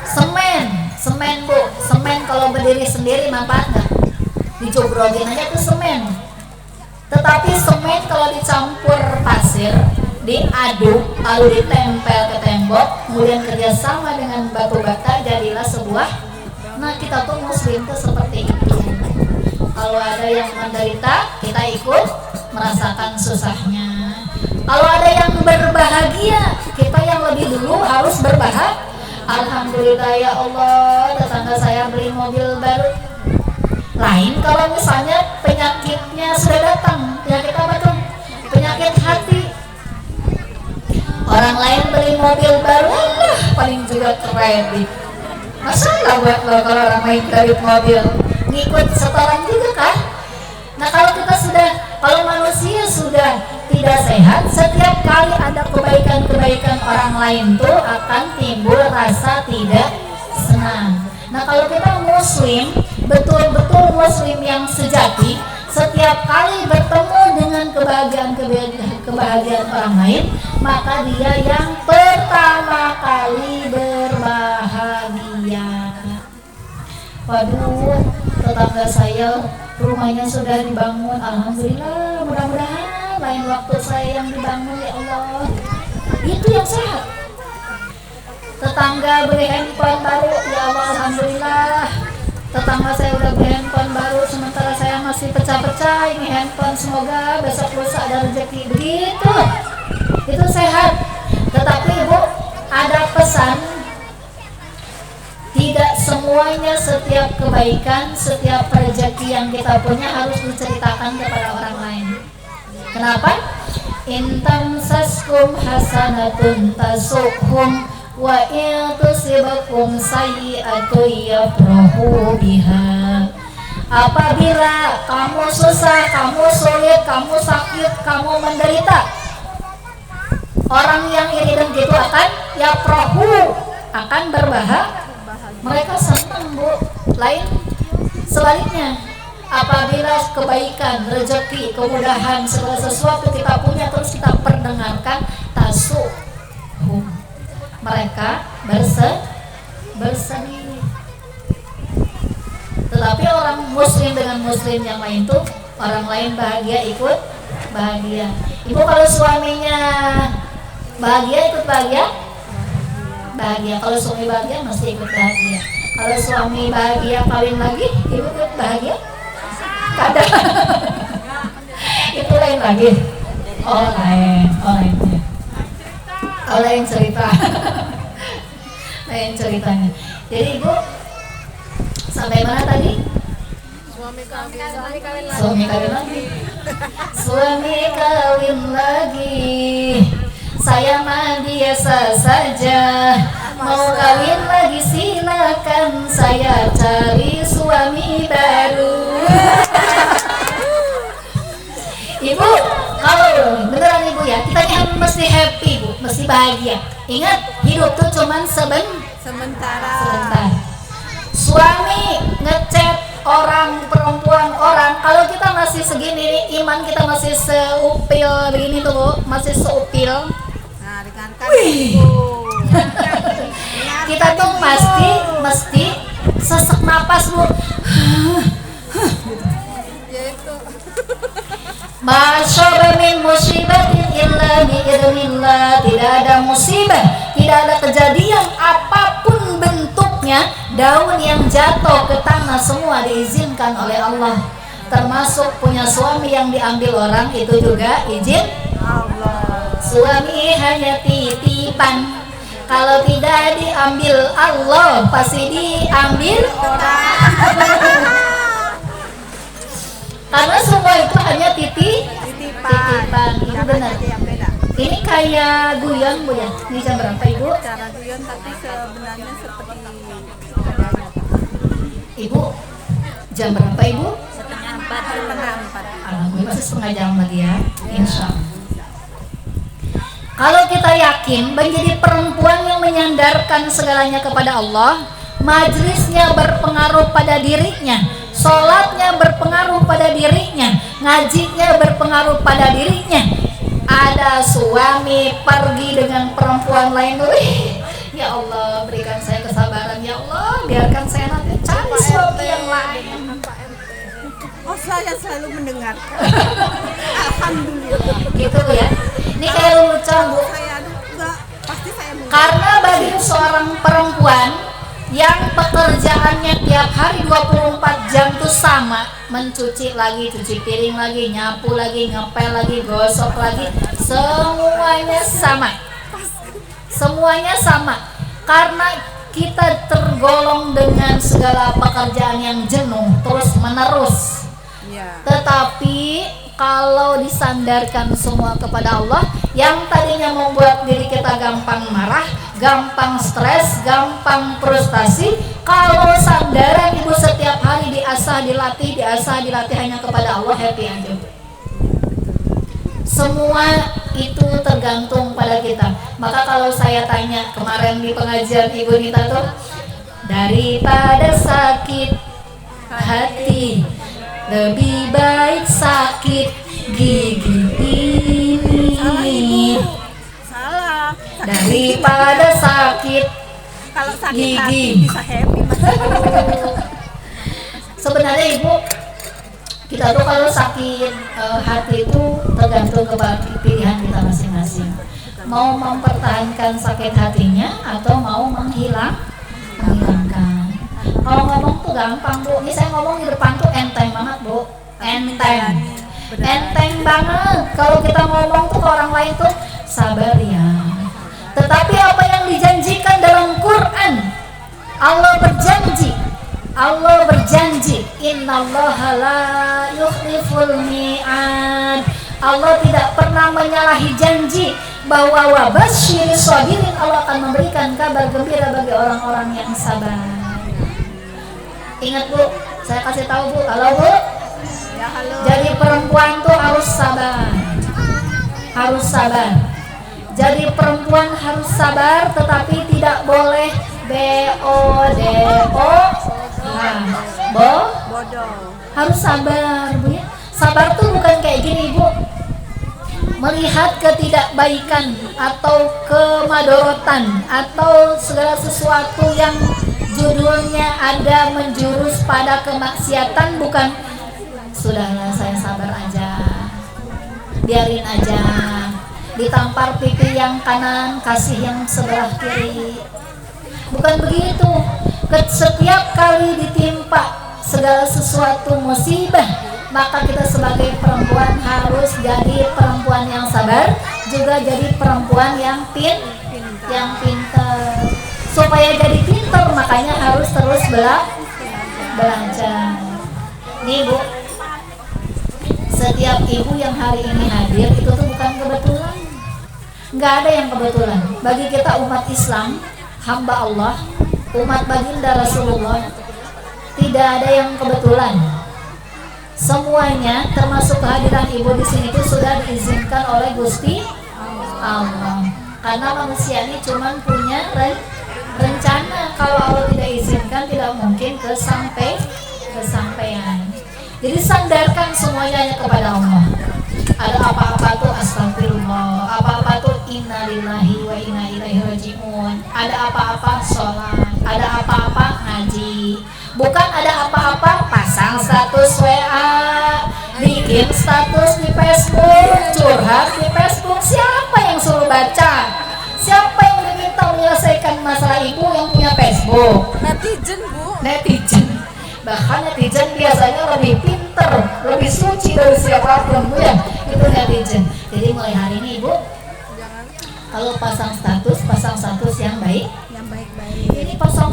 Semen Bu, semen kalau berdiri sendiri manfaat nggak? Dicobrogin aja tuh semen. Tetapi semen kalau dicampur pasir, diaduk, lalu ditempel ke tembok, kemudian kerjasama dengan batu bata, jadilah sebuah. Nah kita tuh muslim tuh seperti itu. Kalau ada yang menderita, kita ikut merasakan susahnya. Kalau ada yang berbahagia, kita yang lebih dulu harus berbahagia. Alhamdulillah ya Allah, tetangga saya beli mobil baru. Lain kalau misalnya penyakitnya sudah datang, penyakit apa tuh? Penyakit hati. Orang lain beli mobil baru, paling juga kredit. Masa nggak buat lo kalau orang main kredit mobil, ngikut setoran juga kan? Nah kalau manusia sudah tidak sehat, setiap kali ada kebaikan-kebaikan orang lain tuh akan timbul rasa tidak senang. Nah kalau kita muslim, betul-betul muslim yang sejati, setiap kali bertemu dengan kebahagiaan orang lain, maka dia yang pertama kali berbahagia. Waduh, tetangga saya rumahnya sudah dibangun, alhamdulillah, mudah-mudahan lain waktu saya yang dibangun ya Allah. Itu yang sehat. Tetangga beli handphone baru, ya Allah, alhamdulillah. Tetangga saya udah beli handphone baru, sementara saya masih pecah-pecah ini handphone, semoga besok lusa ada rezeki. Begitu, itu sehat. Tetapi Ibu, ada pesan, tidak semuanya setiap kebaikan, setiap rezeki yang kita punya harus diceritakan kepada orang lain. Kenapa? Intam saskum hasanatun tasukhum wa iltusibakum sayyi'atu yafrahu biha. Apabila kamu susah, kamu sulit, kamu sakit, kamu menderita, orang yang iri dan gitu akan yafrahu, akan berbahagia. Mereka senang Bu. Lain sebaliknya, apabila kebaikan, rezeki, kemudahan, segala sesuatu kita punya terus kita perdengarkan, tasuhum, mereka bersedih. Tetapi orang muslim dengan muslim yang lain tuh, orang lain bahagia ikut bahagia. Ibu kalau suaminya bahagia ikut bahagia? Bahagia. Kalau suami bahagia mesti ikut bahagia. Kalau suami bahagia kawin lagi, ibu ikut bahagia? Kadang. Itu lain lagi. Oh lainnya. Oh lain cerita. Lain ceritanya. Jadi Ibu sampai mana tadi? Suami kawin lagi. Suami kawin lagi. Saya mah biasa saja. Mau kawin lagi silakan, saya cari suami baru. Ibu, kalau beneran Ibu ya, kita yang mesti happy Bu, mesti bahagia. Ingat, hidup tuh cuman sebentar. Suami ngechat orang, perempuan orang, kalau kita masih segini nih, iman kita masih seupil begini tuh Bu, masih seupil. Wih. Kita tuh mesti sesak napas Bu. Masyaallah min musibatin illa biidznillah. Tidak ada musibah, tidak ada kejadian apapun bentuknya, daun yang jatuh ke tanah semua diizinkan oleh Allah. Termasuk punya suami yang diambil orang itu juga izin Allah. Suami hanya titipan. Kalau tidak diambil Allah, pasti diambil orang. Karena semua itu hanya titipan. Itu benar. Ini kayak guyon Bu ya. Ini jam berapa Ibu? Cara guyon tapi sebenarnya seperti Ibu, jam berapa Ibu? setengah empat. Alhamdulillah masih setengah jam lagi ya. Insya Allah. Kalau kita yakin menjadi perempuan yang menyandarkan segalanya kepada Allah, majlisnya berpengaruh pada dirinya, sholatnya berpengaruh pada dirinya, ngajinya berpengaruh pada dirinya. Ada suami pergi dengan perempuan lain, ya Allah berikan saya kesabaran, ya Allah biarkan saya nanti cari suami yang lain. Oh, saya selalu mendengar. Alhamdulillah. Gitu ya. Ini kayak lelucon Bu. Saya enggak, pasti saya mendengar. Karena bagi seorang perempuan yang pekerjaannya tiap hari 24 jam tuh sama, mencuci lagi, cuci piring lagi, nyapu lagi, ngepel lagi, gosok lagi, semuanya sama. Semuanya sama. Karena kita tergolong dengan segala pekerjaan yang jenuh terus menerus. Ya. Tetapi kalau disandarkan semua kepada Allah, yang tadinya membuat diri kita gampang marah, gampang stres, gampang frustasi, kalau sandaran ibu setiap hari diasah dilatih hanya kepada Allah, happy aja. Semua itu tergantung pada kita. Maka kalau saya tanya kemarin di pengajian Ibu Nita tuh, daripada sakit hati lebih baik sakit gigi ini. Salah. Daripada sakit Kalau sakit gigi. hati bisa happy Mas. Sebenarnya Ibu, kita tuh kalau sakit hati itu tergantung kepada pilihan kita masing-masing. Mau mempertahankan sakit hatinya atau mau menghilangkan. Kalau ngomong tuh gampang Bu. Ini saya ngomong di depan tuh enteng banget Bu. Enteng banget. Kalau kita ngomong tuh ke orang lain tuh sabar ya. Tetapi apa yang dijanjikan dalam Quran, Allah berjanji, innallaha la yukhliful mi'ad. Allah tidak pernah menyalahi janji, bahwa wabasyiris shabirin, Allah akan memberikan kabar gembira bagi orang-orang yang sabar. Ingat Bu, saya kasih tahu Bu, halo Bu. Ya, halo. Jadi perempuan tuh harus sabar. Jadi perempuan harus sabar, tetapi tidak boleh Bodoh. harus sabar Bu ya. Sabar tuh bukan kayak gini Bu, melihat ketidakbaikan atau kemadorotan atau segala sesuatu yang judulnya ada menjurus pada kemaksiatan, bukan sudahlah saya sabar aja, biarin aja, ditampar pipi yang kanan kasih yang sebelah kiri, bukan begitu. Setiap kali ditimpa segala sesuatu musibah, maka kita sebagai perempuan harus jadi perempuan yang sabar, juga jadi perempuan yang pintar. Supaya jadi pintar, makanya harus terus belajar. Nih Bu, setiap ibu yang hari ini hadir itu tuh bukan kebetulan. Nggak ada yang kebetulan. Bagi kita umat Islam, hamba Allah, umat baginda Rasulullah, tidak ada yang kebetulan. Semuanya termasuk kehadiran ibu di sini itu sudah diizinkan oleh Gusti Allah. Karena manusia ini cuma punya rencana. Kalau Allah tidak izinkan, tidak mungkin kesampaian. Jadi sandarkan semuanya kepada Allah. Ada apa-apa tuh astagfirullah, apa-apa tuh innalillahi wa inna ilaihi rajiun. Ada apa-apa sholat, ada apa-apa ngaji. Bukan ada apa-apa pasang status WA, bikin status di Facebook, curhat di Facebook. Siapa yang suruh baca? Siapa yang diminta menyelesaikan masalah ibu yang punya Facebook? Netizen Bu. Netizen. Bahkan netizen biasanya lebih pinter, lebih suci dari siapapun Bu ya. Itu netizen. Jadi mulai hari ini Ibu, kalau pasang status yang baik. Yang baik-baik. Ini pasang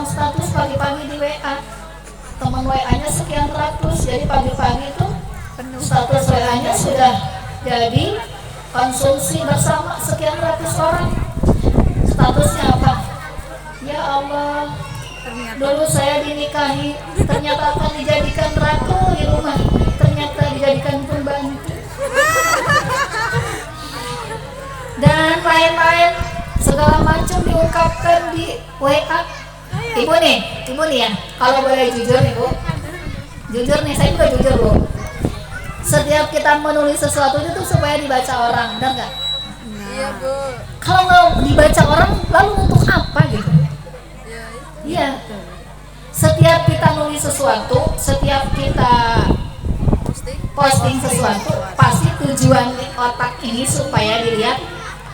status pagi-pagi di WA, teman WA-nya sekian ratus. Jadi pagi-pagi itu status WA-nya sudah jadi konsumsi bersama sekian ratus orang. Statusnya apa? Ya Allah, dulu saya dinikahi, ternyata akan dijadikan ratu di rumah, ternyata dijadikan pembantu, dan lain-lain segala macam diungkapkan di WA. Ibu nih ya, kalau boleh jujur Ibu, Jujur nih, saya juga jujur Bu. Setiap kita menulis sesuatu itu tuh supaya dibaca orang, benar nggak? Iya Bu. Kalau nggak dibaca orang, lalu untuk apa gitu? Iya. Setiap kita nulis sesuatu, setiap kita posting sesuatu, pasti tujuan otak ini supaya dilihat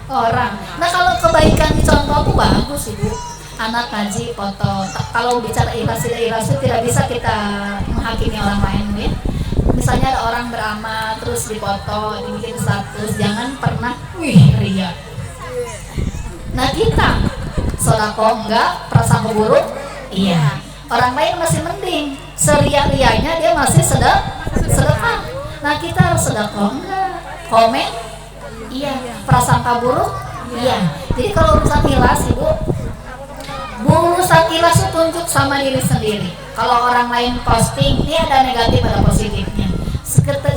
orang. Nah kalau kebaikan dicontoh tuh bagus Ibu. Anak ngaji foto. Kalau bicara ikhlas tidak bisa kita menghakimi orang lain ya. Misalnya ada orang beramal terus dipoto, dibikin status, jangan pernah ria. Nah kita sodako enggak, prasangka buruk iya. Orang lain masih mending, seria-rianya dia masih sedekah. Nah kita harus sedekah enggak, komen iya, prasangka buruk iya. Jadi kalau urusan ikhlas Ibu, urusan ikhlas itu tunjuk sama diri sendiri. Kalau orang lain posting, ini ada negatif ada positifnya.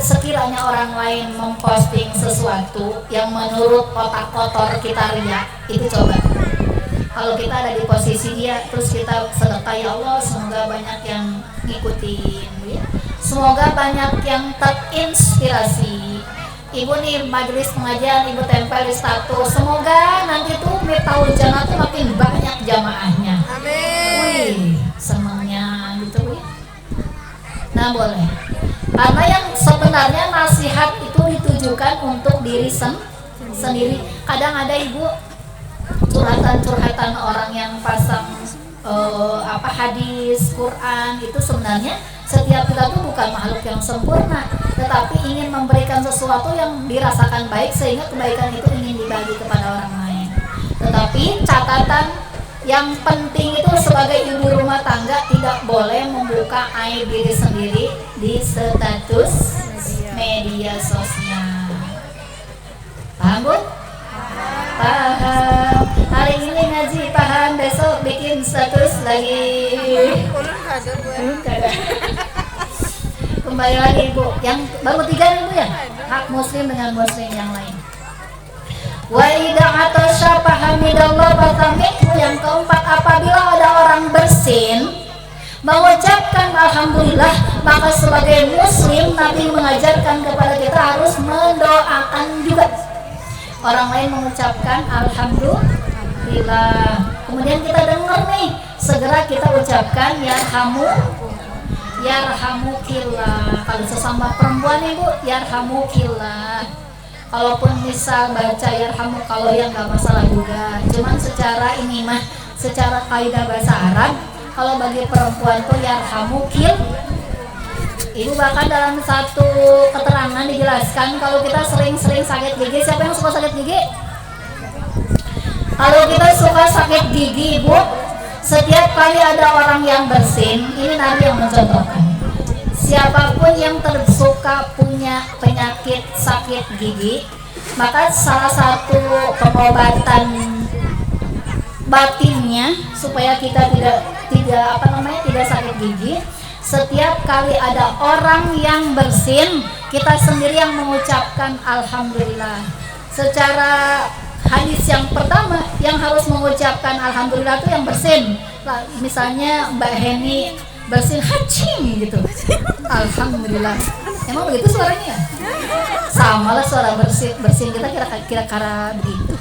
Sekiranya orang lain memposting sesuatu yang menurut otak kotor kita ria, itu coba. Kalau kita ada di posisi dia, terus kita sedekah, ya Allah semoga banyak yang ngikutin ya. Semoga banyak yang terinspirasi. Ibu nih majelis pengajian, Ibu tempel di status. Semoga nanti tuh Miftahul Jannah tuh makin banyak jamaahnya. Amin. Wih, senangnya gitu ya. Nah boleh. Karena yang sebenarnya nasihat itu ditujukan untuk diri sendiri. Kadang ada Ibu curhatan orang yang pasang hadis, Quran, itu sebenarnya setiap kita tuh bukan makhluk yang sempurna, tetapi ingin memberikan sesuatu yang dirasakan baik sehingga kebaikan itu ingin dibagi kepada orang lain. Tetapi catatan yang penting itu sebagai ibu rumah tangga tidak boleh membuka aib diri sendiri di status media sosial. Paham Bu? Paham. Hari ini ngaji paham, besok bikin status lagi. Ulun kada. Kembali lagi Ibu, yang baru 3 nih Bu ya, hak muslim dengan muslim yang lain. Wa idza atasya fahamidallah fatamihu, yang keempat, apabila ada orang bersin mengucapkan alhamdulillah, maka sebagai muslim Nabi mengajarkan kepada kita harus mendoakan juga. Orang lain mengucapkan alhamdulillah, kemudian kita dengar nih, segera kita ucapkan yarhamukillah. Kalau sesama perempuan Ibu, yarhamukillah. Kalaupun misal baca yarhamu, kalau yang nggak masalah juga. Cuman secara ini mah, secara kaidah bahasa Arab, kalau bagi perempuan tuh yarhamukil. Ibu bahkan dalam satu keterangan dijelaskan kalau kita sering-sering sakit gigi. Siapa yang suka sakit gigi? Kalau kita suka sakit gigi Ibu, setiap kali ada orang yang bersin, ini Nabi yang mencontohkan. Siapapun yang tersuka punya penyakit sakit gigi, maka salah satu pengobatan batinnya supaya kita tidak sakit gigi, setiap kali ada orang yang bersin, kita sendiri yang mengucapkan alhamdulillah. Secara hadis yang pertama yang harus mengucapkan alhamdulillah itu yang bersin. Misalnya Mbak Heni bersin hacing gitu, alhamdulillah. Emang begitu suaranya? Sama lah suara bersin kita kira-kira begitu.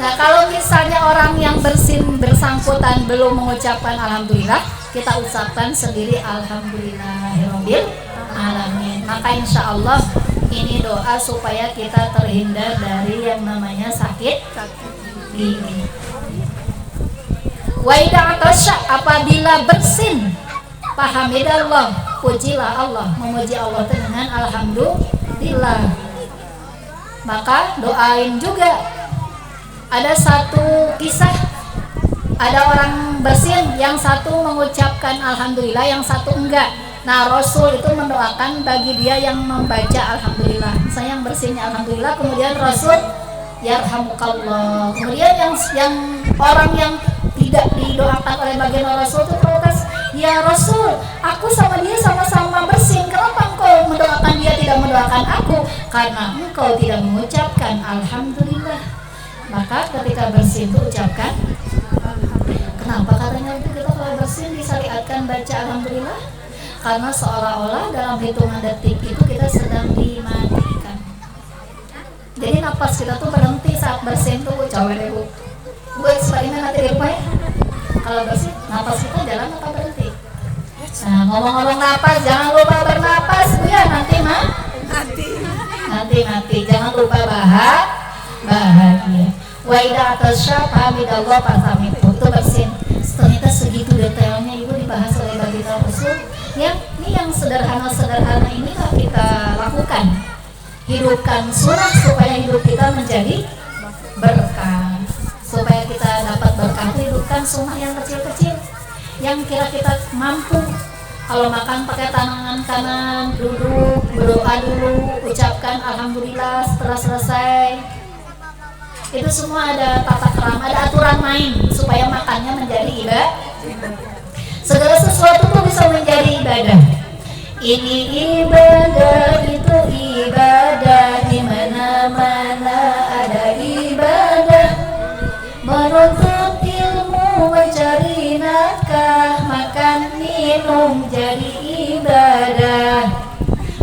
Nah kalau misalnya orang yang bersin bersangkutan belum mengucapkan alhamdulillah, kita ucapkan sendiri alhamdulillahirabbil alamin. Maka insya Allah ini doa supaya kita terhindar dari yang namanya sakit gigi. Wa idza atasya, apabila bersin, fahamidallah, pujilah Allah, memuji Allah dengan alhamdulillah. Maka doain juga. Ada satu kisah, ada orang bersin, yang satu mengucapkan alhamdulillah, yang satu enggak. Nah Rasul itu mendoakan bagi dia yang membaca alhamdulillah. Misalnya yang bersinnya alhamdulillah, kemudian Rasul yarhamukallah. Kemudian yang orang yang tidak didoakan oleh bagian Rasul itu protes, ya Rasul, aku sama dia sama-sama bersin, kenapa engkau mendoakan dia tidak mendoakan aku? Karena engkau tidak mengucapkan alhamdulillah. Maka ketika bersin itu ucapkan. Kenapa katanya itu kita kalau bersin disyariatkan baca alhamdulillah? Karena seolah-olah dalam hitungan detik itu kita sedang dimatikan. Jadi napas kita tuh berhenti saat bersin tuh, coba deh bu. Bu eksperimen nanti di rumah ya. Kalau bersin, napas kita jalan atau berhenti? Nah, ngomong-ngomong napas, jangan lupa bernapas bu ya, nanti mati. Jangan lupa bahagia. Wa idza tasyab hamidallah fasami itu bersin. Ternyata segitu detailnya ibu dibahas oleh baginda Rasul. Yang sederhana ini kalau kita lakukan, hidupkan sunnah supaya hidup kita menjadi berkah. Supaya kita dapat berkah, hidupkan sunnah yang kecil-kecil, yang kira kita mampu. Kalau makan pakai tangan kanan, duduk, berdoa dulu, ucapkan alhamdulillah setelah selesai. Itu semua ada tata krama, ada aturan main supaya makannya menjadi ibadah. Segala sesuatu itu bisa menjadi ibadah. Ini ibadah, itu ibadah, di mana-mana ada ibadah. Menuntut ilmu, mencari nafkah, makan minum jadi ibadah.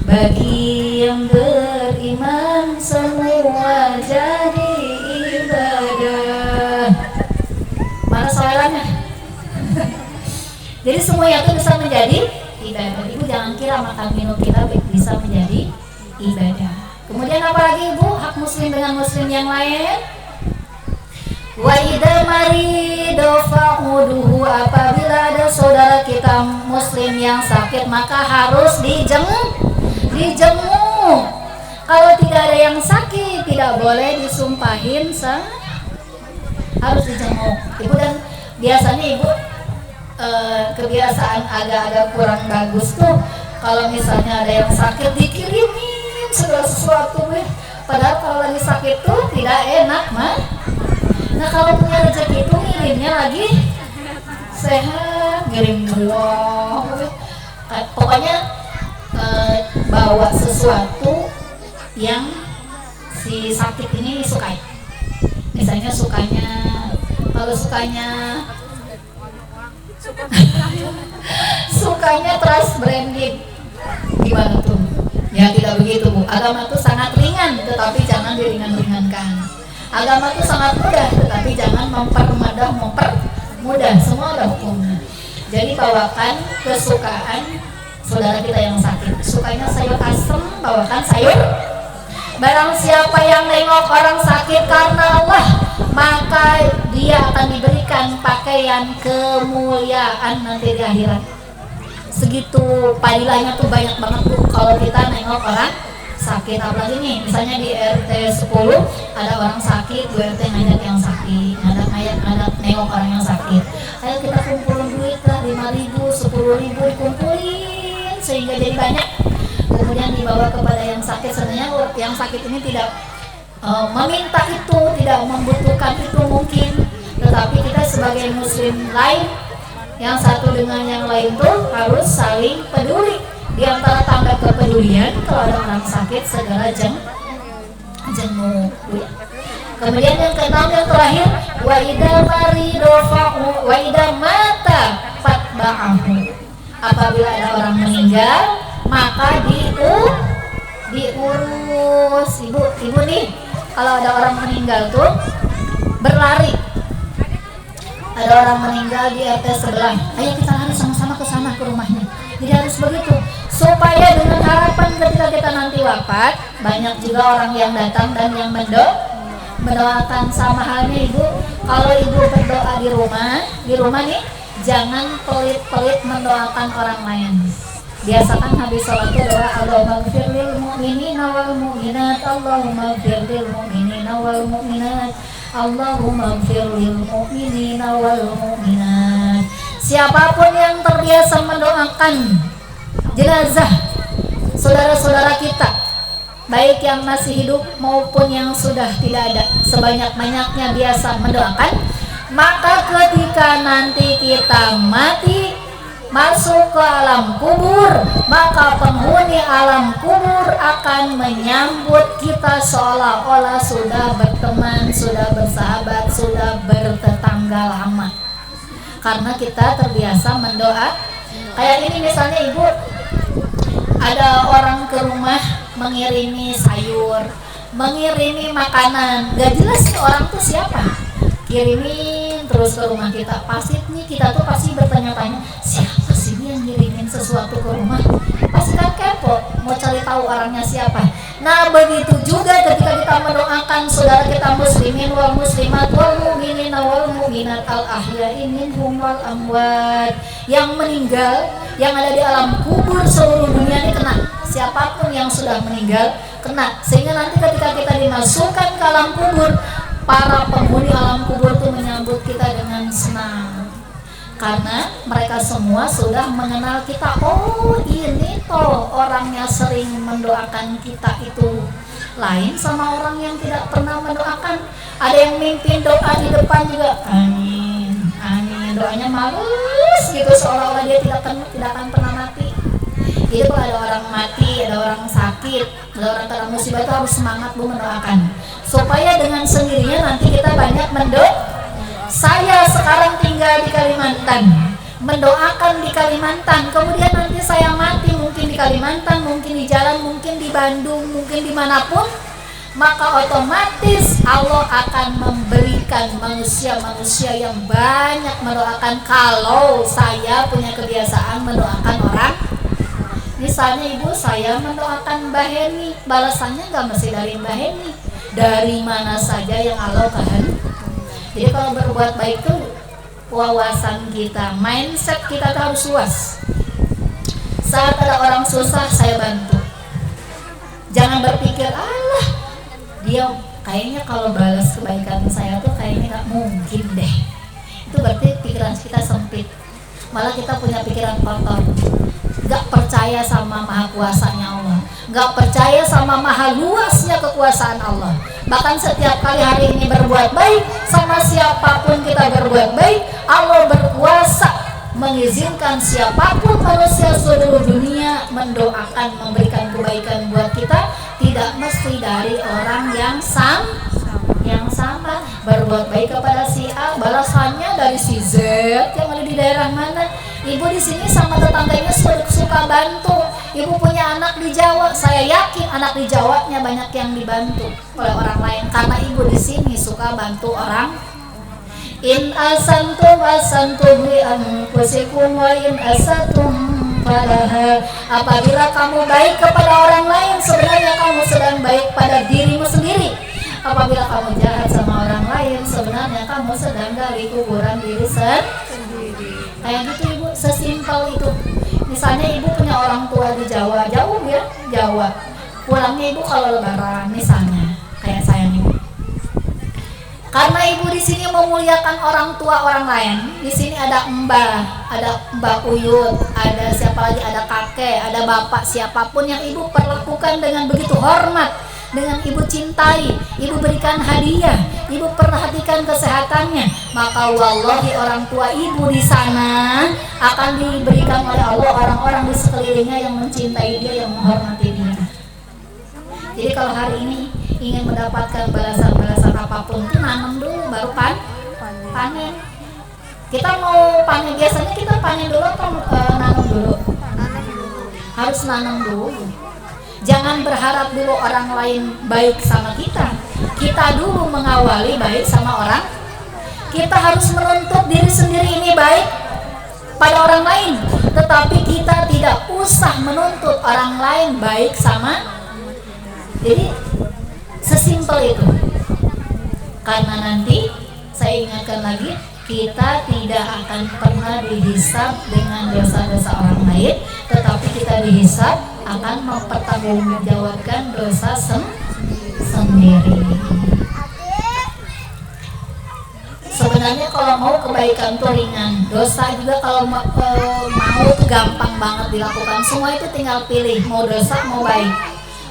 Bagi yang beriman semua jadi ibadah. Mana soalannya? Jadi semua itu bisa menjadi ibadah. Ibu jangan kira makan minum kita bisa menjadi ibadah. Kemudian apa lagi ibu? Hak muslim dengan muslim yang lain. Wa idza marido fa'uduhu, apabila ada saudara kita muslim yang sakit maka harus dijenguk. Kalau tidak ada yang sakit tidak boleh disumpahin, harus dijenguk. Ibu dan biasanya ibu kebiasaan agak-agak kurang bagus tuh kalau misalnya ada yang sakit dikirimin segala sesuatu padahal kalau lagi sakit tuh tidak enak mah. Nah kalau punya rezeki itu ngirimnya lagi sehat, ngirim buah, pokoknya bawa sesuatu yang si sakit ini sukai. Misalnya kalau sukanya trust branding, gimana tuh? Ya tidak begitu bu. Agama itu sangat ringan, tetapi jangan diringan-ringankan. Agama itu sangat mudah, tetapi jangan mempermudah. Semua ada hukumnya. Jadi bawakan kesukaan saudara kita yang sakit. Sukanya sayur asem, bawakan sayur. Barang siapa yang nengok orang sakit karena Allah, maka dia akan diberikan pakaian kemuliaan nanti di akhirat. Segitu padilahnya tuh banyak banget tuh kalau kita nengok orang sakit. Apalagi nih misalnya di RT 10 ada orang sakit, Bu RT ngajak yang sakit, ada nengok orang yang sakit. Ayo kita kumpulin duit lah, 5.000, 10.000 dikumpulin sehingga jadi banyak. Kemudian dibawa kepada yang sakit. Sebenarnya yang sakit ini tidak meminta itu, tidak membutuhkan itu mungkin, tetapi kita sebagai muslim lain yang satu dengan yang lain tuh harus saling peduli. Di antara tanda kepedulian kalau ada orang sakit segala jenguk. Kemudian yang keenam yang terakhir, wa idza marido fa'u wa idza mata fatba'ahu. Apabila ada orang meninggal maka diurus. Ibu nih kalau ada orang meninggal tuh berlari. Ada orang meninggal di RT sebelah, ayo kita lari sama-sama ke sana, ke rumahnya. Jadi harus begitu supaya dengan harapan ketika kita nanti wafat banyak juga orang yang datang dan yang mendoakan. Sama halnya ibu, kalau ibu berdoa di rumah nih jangan pelit-pelit mendoakan orang lain. Biasakan habis sholat doa, Allahumma ighfir lil mu'minina wal mu'minat, Allahumma ighfir lil mu'minina wal mu'minat, Allahumma ighfir lil mu'minina wal mu'minat. Siapapun yang terbiasa mendoakan jenazah saudara-saudara kita, baik yang masih hidup maupun yang sudah tidak ada, sebanyak-banyaknya biasa mendoakan, maka ketika nanti kita mati masuk ke alam kubur, maka penghuni alam kubur akan menyambut kita seolah-olah sudah berteman, sudah bersahabat, sudah bertetangga lama. karena kita terbiasa mendoa. Kayak ini misalnya ibu ada orang ke rumah mengirimi sayur, mengirimi makanan, gak jelas nih orang tuh siapa, kirimin terus ke rumah kita. Pasti nih kita tuh pasti bertanya-tanya, siapa sih dia yang ngirimin sesuatu ke rumah? Pasti kan kepo, mau cari tahu orangnya siapa. Nah begitu juga ketika kita mendoakan saudara kita muslimin wal muslimat wal mu'minin wal mu'minat al ahya'i minhum wal amwat, yang meninggal, yang ada di alam kubur seluruh dunia ini kena. Siapapun yang sudah meninggal kena, sehingga nanti ketika kita dimasukkan ke alam kubur, para penghuni alam kubur itu menyambut kita dengan senang, karena mereka semua sudah mengenal kita. Oh ini toh orangnya sering mendoakan kita itu. Lain sama orang yang tidak pernah mendoakan. Ada yang mimpin doa di depan juga, amin, amin, doanya males gitu, seolah-olah dia tidak akan pernah mati. Jadi kalau ada orang mati, ada orang sakit, ada orang kena musibah, itu harus semangat bu mendoakan, supaya dengan sendirinya nanti kita banyak mendoakan. Saya sekarang tinggal di Kalimantan, mendoakan di Kalimantan, kemudian nanti saya mati mungkin di Kalimantan, mungkin di jalan, mungkin di Bandung, mungkin dimanapun, maka otomatis Allah akan memberikan manusia-manusia yang banyak mendoakan kalau saya punya kebiasaan mendoakan orang. Misalnya ibu saya mendoakan Mbak Heni, balasannya gak mesti dari Mbak Heni, dari mana saja yang Allah kehendaki. Jadi kalau berbuat baik itu wawasan kita, mindset kita tuh harus luas. Saat ada orang susah saya bantu. Jangan berpikir, alah dia kayaknya kalau balas kebaikan saya tuh kayaknya gak mungkin deh. Itu berarti pikiran kita sempit. Malah kita punya pikiran kotor, gak percaya sama maha kuasanya Allah, gak percaya sama maha luasnya kekuasaan Allah. Bahkan setiap kali hari ini berbuat baik, sama siapapun kita berbuat baik, Allah berkuasa mengizinkan siapapun manusia seluruh dunia mendoakan, memberikan kebaikan buat kita. Tidak mesti dari orang yang sama. Berbuat baik kepada si A, balasannya dari si Z yang ada di daerah mana. Ibu di sini sama tetangganya suka bantu. Ibu punya anak di Jawa, saya yakin anak di Jawanya banyak yang dibantu oleh orang lain karena ibu di sini suka bantu orang. In asantum li anfusikum wa in asatum falaha. Apabila kamu baik kepada orang lain, sebenarnya kamu sedang baik pada dirimu sendiri. Apabila kamu jahat sama orang lain, sebenarnya kamu sedang dari kuburan diri sendiri. Kayak gitu ibu, sesimpel itu. Misalnya ibu punya orang tua di Jawa, jauh ya, Jawa. Pulangnya ibu kalau lebaran misalnya, kayak saya nih. Karena ibu di sini memuliakan orang tua orang lain. Di sini ada mbak Uyut, ada siapa lagi, ada kakek, ada bapak, siapapun yang ibu perlakukan dengan begitu hormat, dengan ibu cintai, ibu berikan hadiah, ibu perhatikan kesehatannya, maka wallahi orang tua ibu di sana akan diberikan oleh Allah orang-orang di sekelilingnya yang mencintai dia, yang menghormati dia. Jadi kalau hari ini ingin mendapatkan balasan-balasan apapun itu nanam dulu baru panen. Kita mau panen, biasanya kita panen dulu atau nanam dulu? Harus nanam dulu. Jangan berharap dulu orang lain baik sama kita. Kita dulu mengawali baik sama orang. Kita harus menuntut diri sendiri ini baik pada orang lain, tetapi kita tidak usah menuntut orang lain baik sama. Jadi sesimpel itu. Karena nanti saya ingatkan lagi, kita tidak akan pernah dihisab dengan dosa-dosa orang lain, tetapi kita dihisab akan mempertanggungjawabkan dosa sendiri. Sebenarnya kalau mau kebaikan itu ringan, dosa juga kalau mau itu gampang banget dilakukan. Semua itu tinggal pilih, mau dosa mau baik,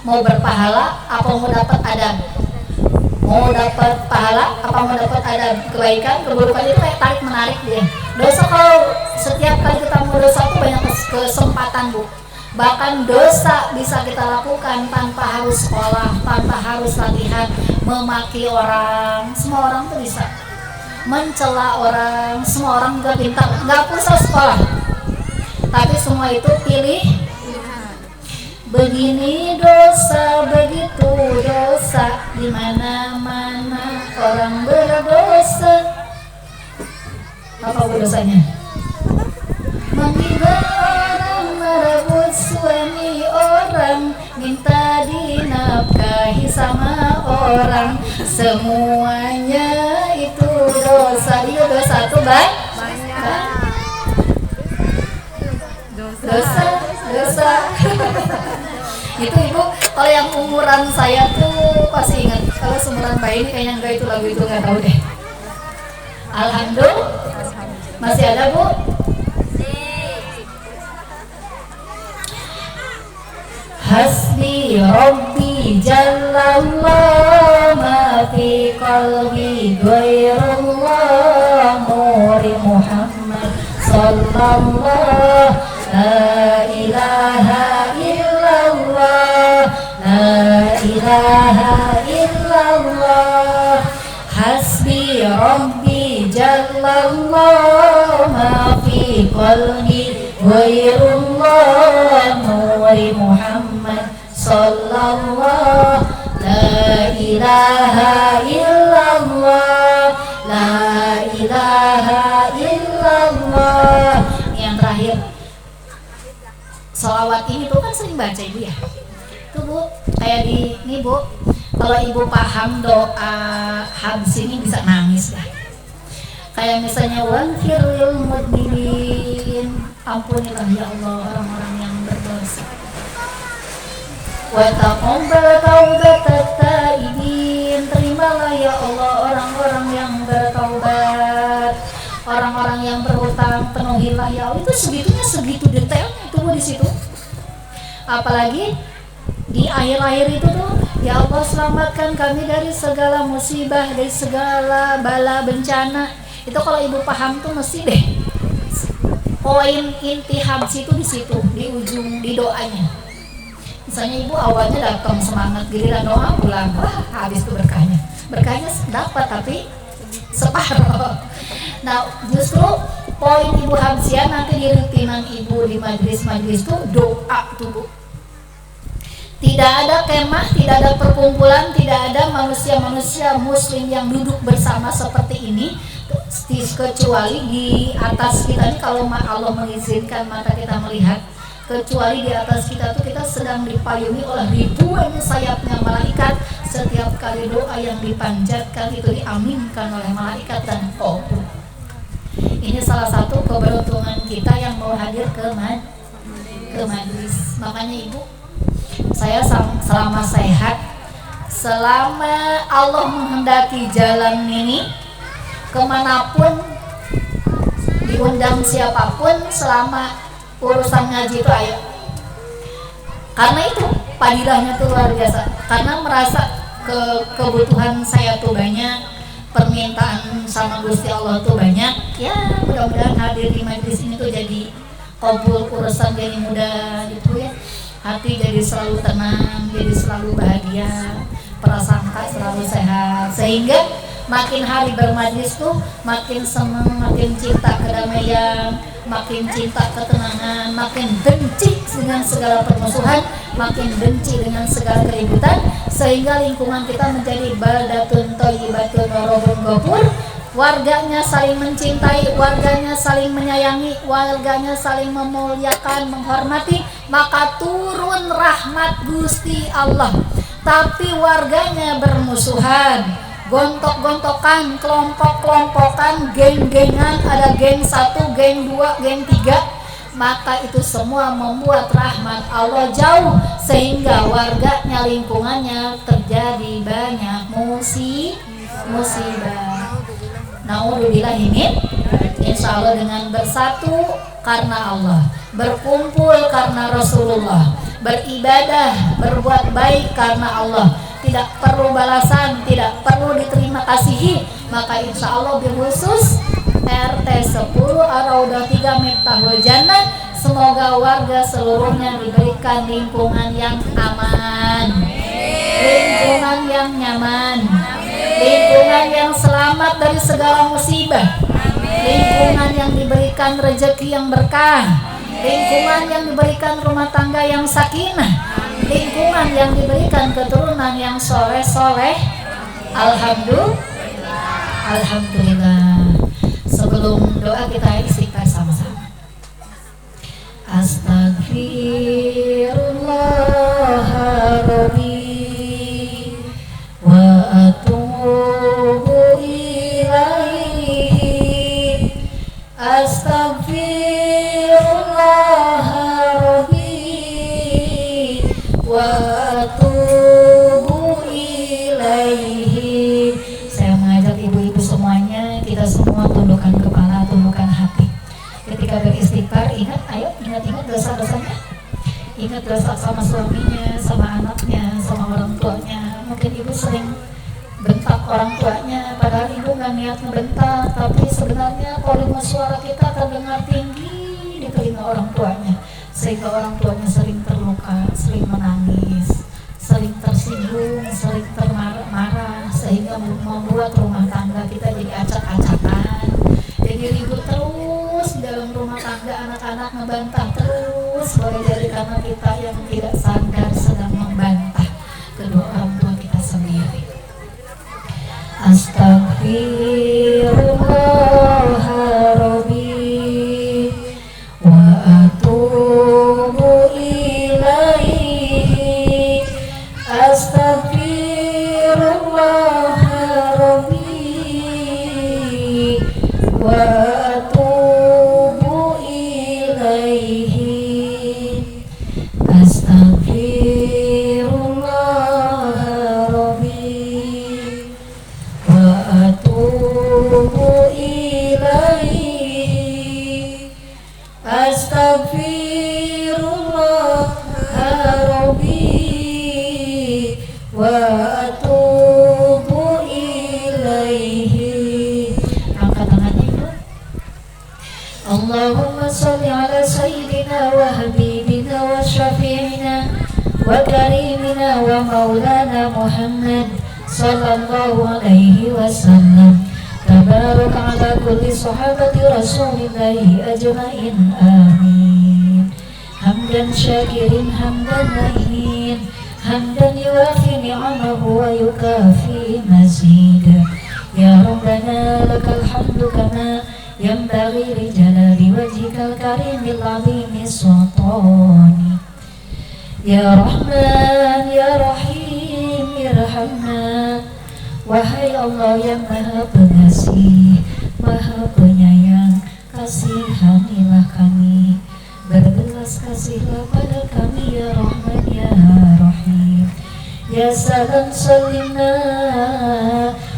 mau berpahala apa mau dapat adab. Mau dapat pahala apa mau dapat adab, kebaikan keburukan itu kayak tarik menarik dia. Dosa kalau setiap kali kita mau dosa itu banyak kesempatan bu. Bahkan dosa bisa kita lakukan tanpa harus sekolah, tanpa harus latihan, memaki orang, semua orang tuh bisa. mencela orang. Semua orang juga pintar, nggak usah sekolah, tapi semua itu pilih. Begini dosa, begitu dosa, di mana-mana orang berdosa. Apa dosanya? Menghina orang, merebut suami orang, minta dinafkahi sama orang, semuanya itu dosa. Iya, dosa tuh dosa. Itu ibu, kalau yang umuran saya tuh pasti ingat. Kalau seumuran bayi ini kayaknya enggak, itu lagu itu nggak tahu deh. Alhamdulillah masih ada bu. Hasbi Rabbi Jallallah, ma fi qalbi ghairullah, Nuri Muhammad Sallallahu, la ilaha illallah, la ilaha illallah. Hasbi Rabbi Jallallah, ma fi qalbi ghairullah, Nuri Muhammad Sallallahu, la ilaha illallah, la ilaha illallah. Ini yang terakhir. Sholawat ini tuh kan sering baca ibu ya. Tuh bu, kayak di ini bu, kalau ibu paham doa habis ini bisa nangis ya. Kayak misalnya wanfiril mudbirin, ampunilah ya Allah orang-orang yang berdosa. Wa taqabbal taubatat taibin, terimalah ya Allah orang-orang yang bertaubat. Orang-orang yang berhutang, penuhilah ya Allah. Itu segitunya, segitu detailnya itu bu di situ. Apalagi di akhir-akhir itu tuh, ya Allah selamatkan kami dari segala musibah, dari segala bala bencana. Itu kalau ibu paham tuh mesti deh poin inti habs itu di situ, di ujung, di doanya. Misalnya ibu awalnya datang semangat, giliran doa pulang, wah habis tuh berkahnya. Berkahnya dapat tapi separuh. Nah justru poin ibu habsian nanti di rutinan ibu di majelis-majelis tuh doa tuh bu. Tidak ada kemah, tidak ada perkumpulan, tidak ada manusia-manusia muslim yang duduk bersama seperti ini, kecuali di atas kita ini, kalau Allah mengizinkan mata kita melihat, kecuali di atas kita tuh kita sedang dipayungi oleh ribuan sayapnya malaikat. Setiap kali doa yang dipanjatkan itu diaminkan oleh malaikat dan qabul. Ini salah satu keberuntungan kita yang mau hadir ke majelis. Makanya ibu, saya selama sehat, selama Allah menghendaki jalan ini, kemanapun diundang siapapun, selama urusan ngaji itu ayo. Karena itu padilahnya tuh luar biasa. Karena merasa kebutuhan saya tuh banyak, permintaan sama Gusti Allah tuh banyak. Ya mudah-mudahan hadir di majelis ini tuh jadi kabul, urusan jadi mudah gitu ya. Hati jadi selalu tenang, jadi selalu bahagia, prasangka selalu sehat, sehingga makin hari bermajlis tuh makin senang, makin cinta kedamaian, makin cinta ketenangan, makin benci dengan segala permusuhan, makin benci dengan segala keributan, sehingga lingkungan kita menjadi baldatun thayyibatun wa rabbun ghafur. Warganya saling mencintai, warganya saling menyayangi, warganya saling memuliakan, menghormati, maka turun rahmat Gusti Allah. Tapi warganya bermusuhan, gontok-gontokan, kelompok-kelompokan, geng-gengan, ada geng 1, geng 2, geng 3, maka itu semua membuat rahmat Allah jauh, sehingga warganya, lingkungannya terjadi banyak musibah. Naudzubillah min. Insya Allah dengan bersatu karena Allah, berkumpul karena Rasulullah, beribadah, berbuat baik karena Allah, tidak perlu balasan, tidak perlu diterima kasihi, maka insya Allah khusus RT 10 Ar-Raudhah 3 Miftahul Jannah, semoga warga seluruhnya diberikan lingkungan yang aman, lingkungan yang nyaman, lingkungan yang selamat dari segala musibah, lingkungan yang diberikan rezeki yang berkah, lingkungan yang diberikan rumah tangga yang sakinah, lingkungan yang diberikan keturunan yang soleh-soleh. Alhamdulillah. Sebelum doa kita istighfar sama-sama. Astagfirullah Rabbi wa atubu ilaihi. Astagfirullah Rabbi wa atubu ilaihi. Saya mengajak ibu-ibu semuanya, kita semua tundukkan kepala, tundukkan hati. Ketika beristighfar, ingat dosa-dosanya. Ingat dosa sama suaminya, sama anaknya, sama orang tuanya. Mungkin ibu sering bentak orang tuanya, padahal ibu gak niat ngebentak, tapi sebenarnya volume suara kita terdengar tinggi di telinga orang tuanya, sehingga orang tuanya sering terluka, sering menangis, sering tersinggung, sering termarah, sehingga membuat rumah tangga kita jadi acak-acakan, jadi ribut terus dalam rumah tangga. Anak-anak membantah terus, boleh jadi karena kita yang tidak sadar sedang membantah kedua orang tua kita sendiri. Astagfirullah Rabbi wa atubu ilaihi. Astagfirullah Rabbi wa atubu ilaihi. Astagfirullah Rabbi wa atubu ilaihi. Astagfirullah Rabbi wa atubu ilaihi. Angkat tangannya ibu. Allahumma salli ala sayyidina wa habibina wa syafi'ina wa karimina wa maulana Muhammad sallallahu alaihi wasallam. Tabarak ala kulli sahabati rasulillahi ajma'in, amin. Hamdan syakirin hamdan naimin, hamdan yuafi ni'amahu wa yukafi mazida. Ya Rabbana lakal hamdu kama yanbaghi li jalali wajhikal karimil azimi sultani. Ya Rahman ya Rahim irhamna. Wahai Allah yang maha pengasih, maha penyayang, kasihanilah kami, berbelas kasihlah pada kami ya Rahman ya Rahim. Ya Salam salimna.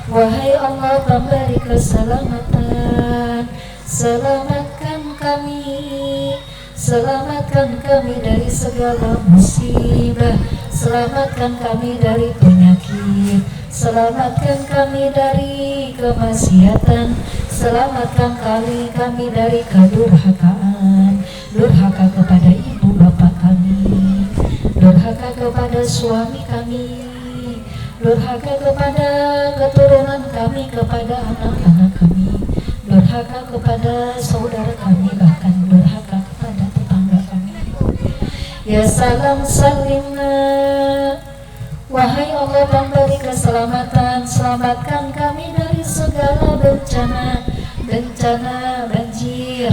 Wahai Allah pemberi keselamatan, selamatkan kami, selamatkan kami dari segala musibah, selamatkan kami dari penyakit, selamatkan kami dari kemaksiatan, selamatkan kami dari kedurhakaan, durhaka kepada ibu bapak kami, durhaka kepada suami kami, durhaka kepada keturunan kami, kepada anak-anak kami, durhaka kepada saudara kami, bahkan durhaka kepada tetangga kami. Ya Salam salimna. Wahai Allah pemberi keselamatan, selamatkan kami dari segala bencana, bencana banjir,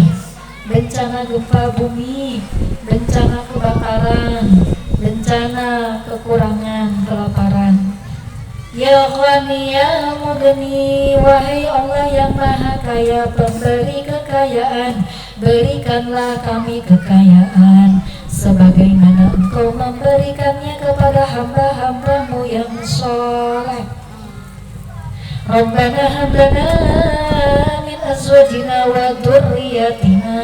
bencana gempa bumi, bencana kebakaran, bencana kekurangan, kelaparan. Ya Ghani ya Mughni. Wahai Allah yang maha kaya, pemberi kekayaan, berikanlah kami kekayaan sebagaimana Engkau memberikannya kepada hamba-hambamu yang soleh. Rabbana hab lana min azwajina wa dzurriyyatina.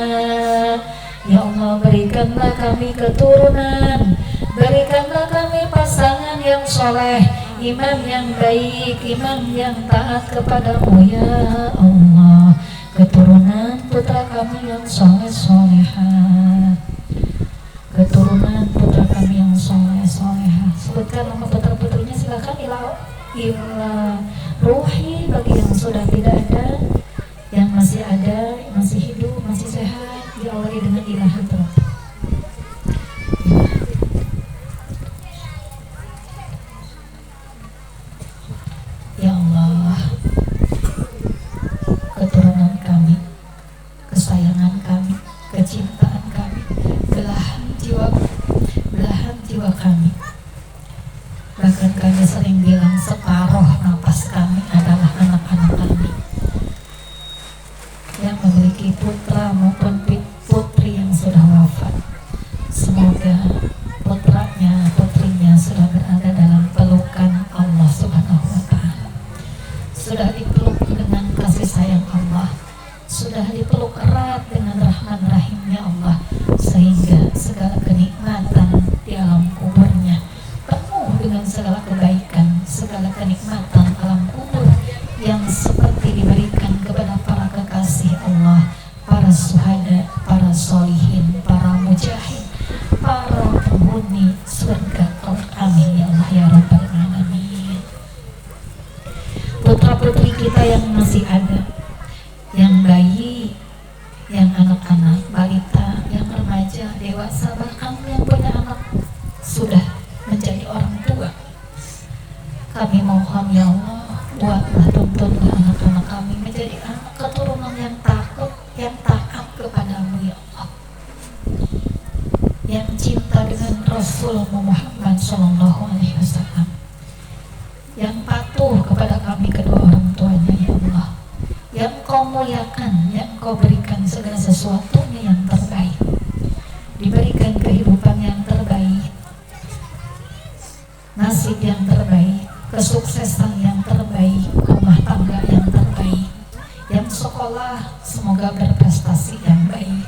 Ya Allah, berikanlah kami keturunan, berikanlah kami pasangan yang soleh, imam yang baik, imam yang taat kepadamu ya Allah. Keturunan putra kami yang soleh-solehah, keturunan putra kami yang soleh-solehah. Sebutkan nama putra-putrinya, silakan Ilau. illa ruhi. Bagi yang sudah tidak ada, yang masih ada, masih hidup, masih sehat, diawali dengan ilahatul. Ya Allah, keturunan kami, kesayangan kami, kecintaan kami, belahan jiwa kami. Bahkan kami sering bilang separuh nafas kami adalah anak-anak kami yang memiliki putra maupun putri yang sudah wafat. Semoga putrinya sudah berada dalam pelukan Allah Subhanahu wa Ta'ala, sudah dipeluk dengan kasih sayang Allah, sudah dipeluk erat dengan rahman rahimnya Allah, sehingga segala kenikmatan di alam kuburnya penuh dengan segala kebaikan, segala kenikmatan alam kubur yang seperti diberikan kepada para kekasih Allah, para syuhada, para solihin, para mujahid, para penghuni surga. Amin ya Allah ya Rabbal Alamin. Putra putri kita yang masih ada, yang bayi, yang anak-anak, balita, yang remaja, dewasa, bahkan yang punya anak sudah menjadi orang tua, kami mohon ya Allah, buatlah tuntunlah anak-anak kami menjadi anak keturunan yang takut, yang taat kepadamu ya Allah, yang cinta dengan Rasulullah Muhammad SAW, yang patuh kepada kami kedua orang tuanya ya Allah, yang kau muliakan, yang kau berikan segala sesuatunya yang terbaik, diberikan kehidupan yang terbaik, nasib yang terbaik, kesuksesan yang terbaik, rumah tangga yang terbaik, yang sekolah semoga berprestasi yang baik,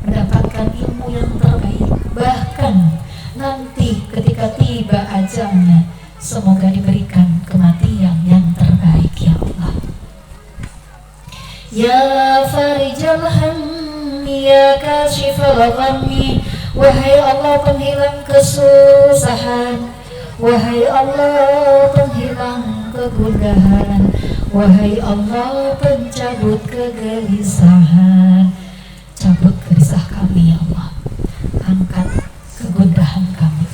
mendapatkan ilmu yang terbaik, bahkan nanti ketika tiba ajalnya semoga diberikan kematian yang terbaik ya Allah. Ya farijal hammi, ya kashifal ghammi, wahai Allah penghilang kesusahan, wahai Allah penghilang kegundahan, wahai Allah pencabut kegelisahan. Cabut gelisah kami ya Allah, angkat kegundahan kami,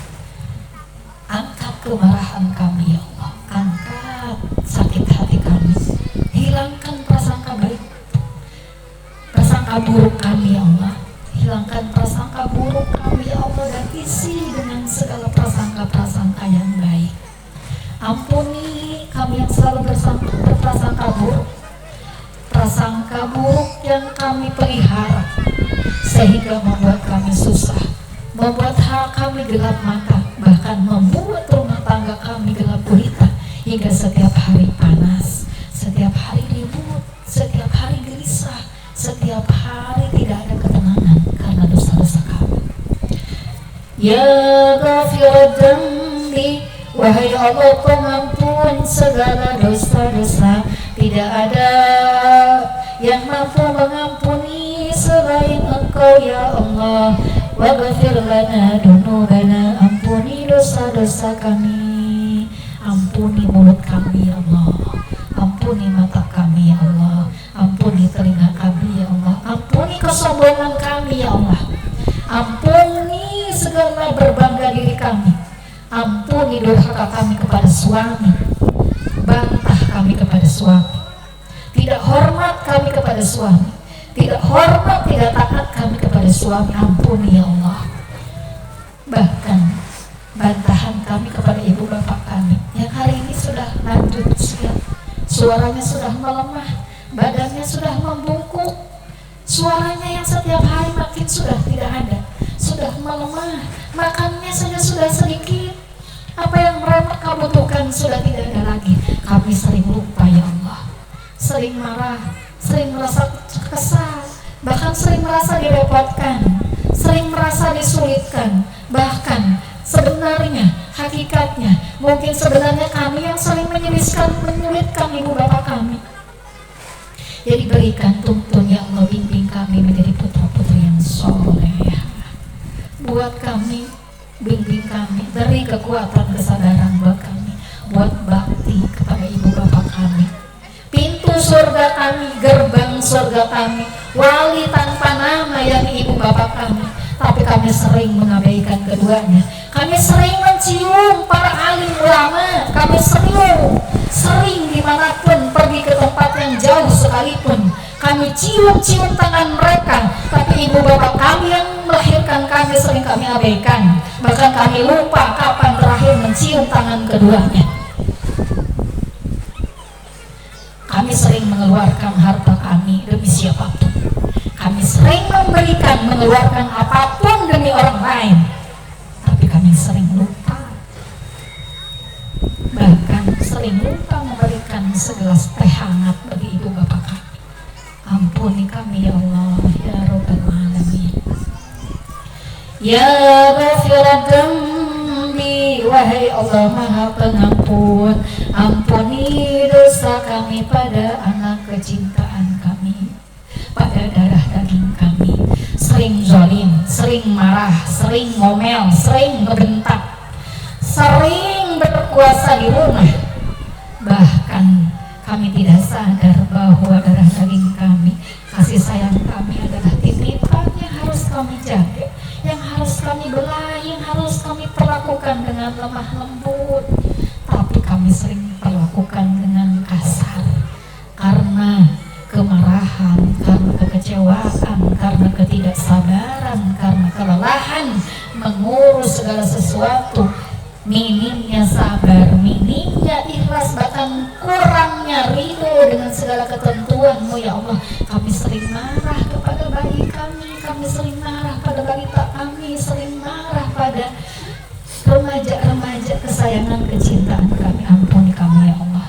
angkat kemarahan kami ya Allah, angkat sakit hati kami, hilangkan prasangka baik, prasangka buruk kami ya Allah, hilangkan prasangka buruk kami ya Allah, dan isi dengan segala prasangka-prasangka yang baik. Ampuni kami yang selalu berprasangka buruk, prasangka buruk yang kami pelihara sehingga membuat kami susah, membuat hal kami gelap mata, bahkan membuat rumah tangga kami gelap gulita, hingga setiap hari panas, setiap hari ribut, setiap hari gelisah, setiap hari tidak ada ketenangan karena dosa-dosa kami. Ya Ghafirad Dzambi, wahai Allah pengampun segala dosa-dosa, tidak ada yang mampu mengampuni selain Engkau ya Allah. Waghfir lana dunubana, ampuni dosa-dosa kami, ampuni mulut kami ya Allah, ampuni mata kami ya Allah, ampuni telinga kami ya Allah, ampuni kesombongan kami ya Allah, ampuni segala berbangga diri kami, ampuni durhaka kami kepada suami, bantah kami kepada suami, tidak hormat kami kepada suami, tidak hormat, tidak taat kami kepada suami, ampuni ya Allah. Bahkan bantahan kami kepada ibu bapak kami yang hari ini sudah lanjut usia, suaranya sudah melemah, badannya sudah membungkuk, suaranya yang setiap hari makin sudah tidak ada, sudah melemah, makannya saja sudah sedikit, apa yang mereka butuhkan sudah tidak ada lagi. Kami sering lupa ya Allah, sering marah, sering merasa kesal, bahkan sering merasa direpotkan, sering merasa disulitkan, bahkan sebenarnya hakikatnya mungkin sebenarnya kami yang sering menyulitkan ibu bapak kami. Jadi berikan tuntun ya Allah, bimbing kami menjadi putra-putri yang soleh. Buat kami, bimbing kami, beri kekuatan kesadaran buat kami, buat bakti surga kami, wali tanpa nama yang ibu bapak kami. Tapi kami sering mengabaikan keduanya. Kami sering mencium para alim ulama. Kami sering dimanapun pergi ke tempat yang jauh sekalipun, kami cium-cium tangan mereka. Tapi ibu bapak kami yang melahirkan kami sering kami abaikan. Bahkan kami lupa kapan terakhir mencium tangan keduanya. Kami sering mengeluarkan harta kami demi siapapun. Kami sering mengeluarkan apapun demi orang lain. Tapi kami sering lupa. Bahkan sering lupa memberikan segelas teh hangat bagi ibu bapak kami. Ampuni kami ya Allah, ya Rabbal Alamin. Ya Ghafirat Dzambi, wahai Allah Maha Pengampun, ampuni dosa kami pada anak kecintaan kami, pada darah daging kami. Sering zalim, sering marah, sering ngomel, sering ngebentak, sering berkuasa di rumah. Bahkan kami tidak sadar bahwa darah daging kami, kasih sayang kami adalah titipan yang harus kami jaga, yang harus kami belahi, yang harus kami perlakukan dengan lemah lembut. Tapi kami sering perlakukan dengan kasar karena kemarahan, karena kekecewaan, karena ketidaksabaran, karena kelelahan mengurus segala sesuatu. Minimnya sabar, minimnya ikhlas, bahkan kurangnya ridho dengan segala ketentuan-Mu ya Allah. Kami sering marah kepada bayi kami sering marah pada balita kami, sering marah pada remaja-remaja kesayangan kecintaan kami. Ampuni kami ya Allah.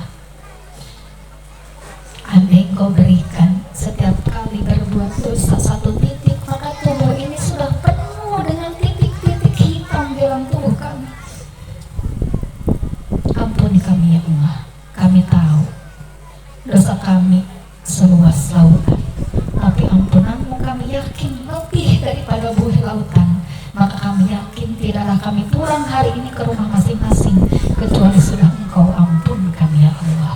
Andai Engkau berikan setiap kali berbuat dosa satu titik, maka tubuh ini sudah penuh dengan titik-titik hitam dalam tubuh kami. Ampuni kami ya Allah. Kami tahu dosa kami seluas lautan, tapi ampunan-Mu kami yakin lebih daripada buih lautan. Maka kami yakin tidaklah kami pulang hari ini ke rumah masing-masing kecuali sudah Engkau ampun kami ya Allah.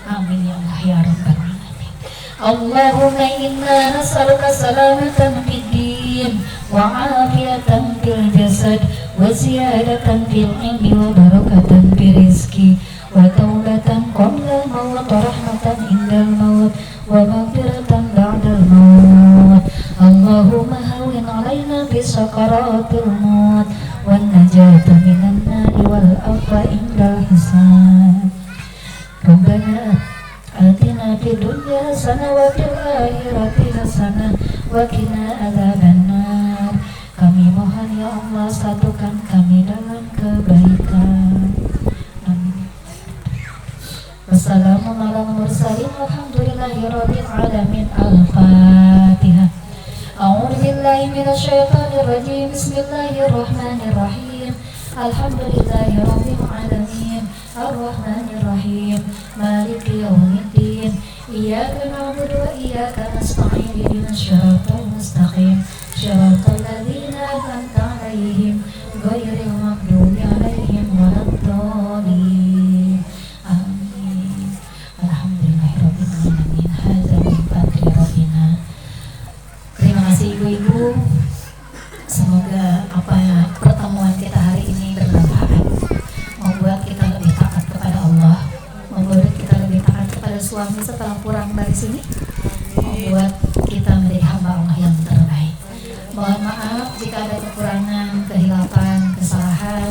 Amin ya Allah ya Rabbal Alamin. Allahumma inna nas'aluka salamatan fid din wa afiyatan fil jasad wa ziyadatan fil ilmi wa barakatan fil rizki wa taubatan qabla maut wa rahmatan indal maut wa maghfiratan ba'dal maut. Allahumma hawwin 'alaina bi sakaratil maut wan najata minan nari wal afwa indal hisab. Rabbana atina fid dunya hasanah wa fil akhirati hasanah wa qina adzabannar. Kami mohon ya Allah, satukan kami dalam kebaikan. Amin. Wassalamualaikum warahmatullahi wabarakatuh. Al-Fatihah. A'udzu billahi minasyaitonir rajim. Bismillahirrahmanirrahim. Alhamdulillahi rabbil alamin. Ar-Rahmanir Rahim. Maliki yaumiddin. Iyyaka na'budu wa iyyaka nasta'in. Ihdinas siratal mustaqim. Siratal ladzina an'amta 'alaihim ghairil maghdubi 'alaihim waladdallin. Amin. Alhamdulillahirabbil alamin. Hadza min fadli rabbina. Terima kasih ibu-ibu. Semoga pertemuan kita hari ini bermanfaat, membuat kita lebih taat kepada Allah, membuat kita lebih taat kepada suami setelah pulang dari sini, membuat kita menjadi hamba Allah yang terbaik. Mohon maaf jika ada kekurangan, kehilapan, kesalahan.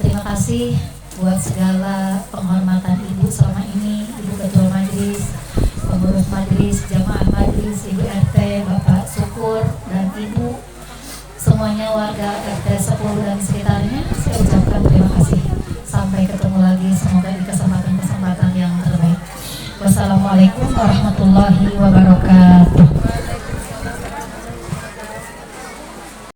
Terima kasih buat segala penghormatan ibu selama ini, ibu ketua majelis, pengurus majelis, jamaah majelis, ibu RT, bapak syukur, dan ibu semuanya warga RT 10 dan sekitarnya. Saya ucapkan terima kasih. Sampai ketemu lagi, semoga di kesempatan-kesempatan yang terbaik. Wassalamualaikum warahmatullahi wabarakatuh.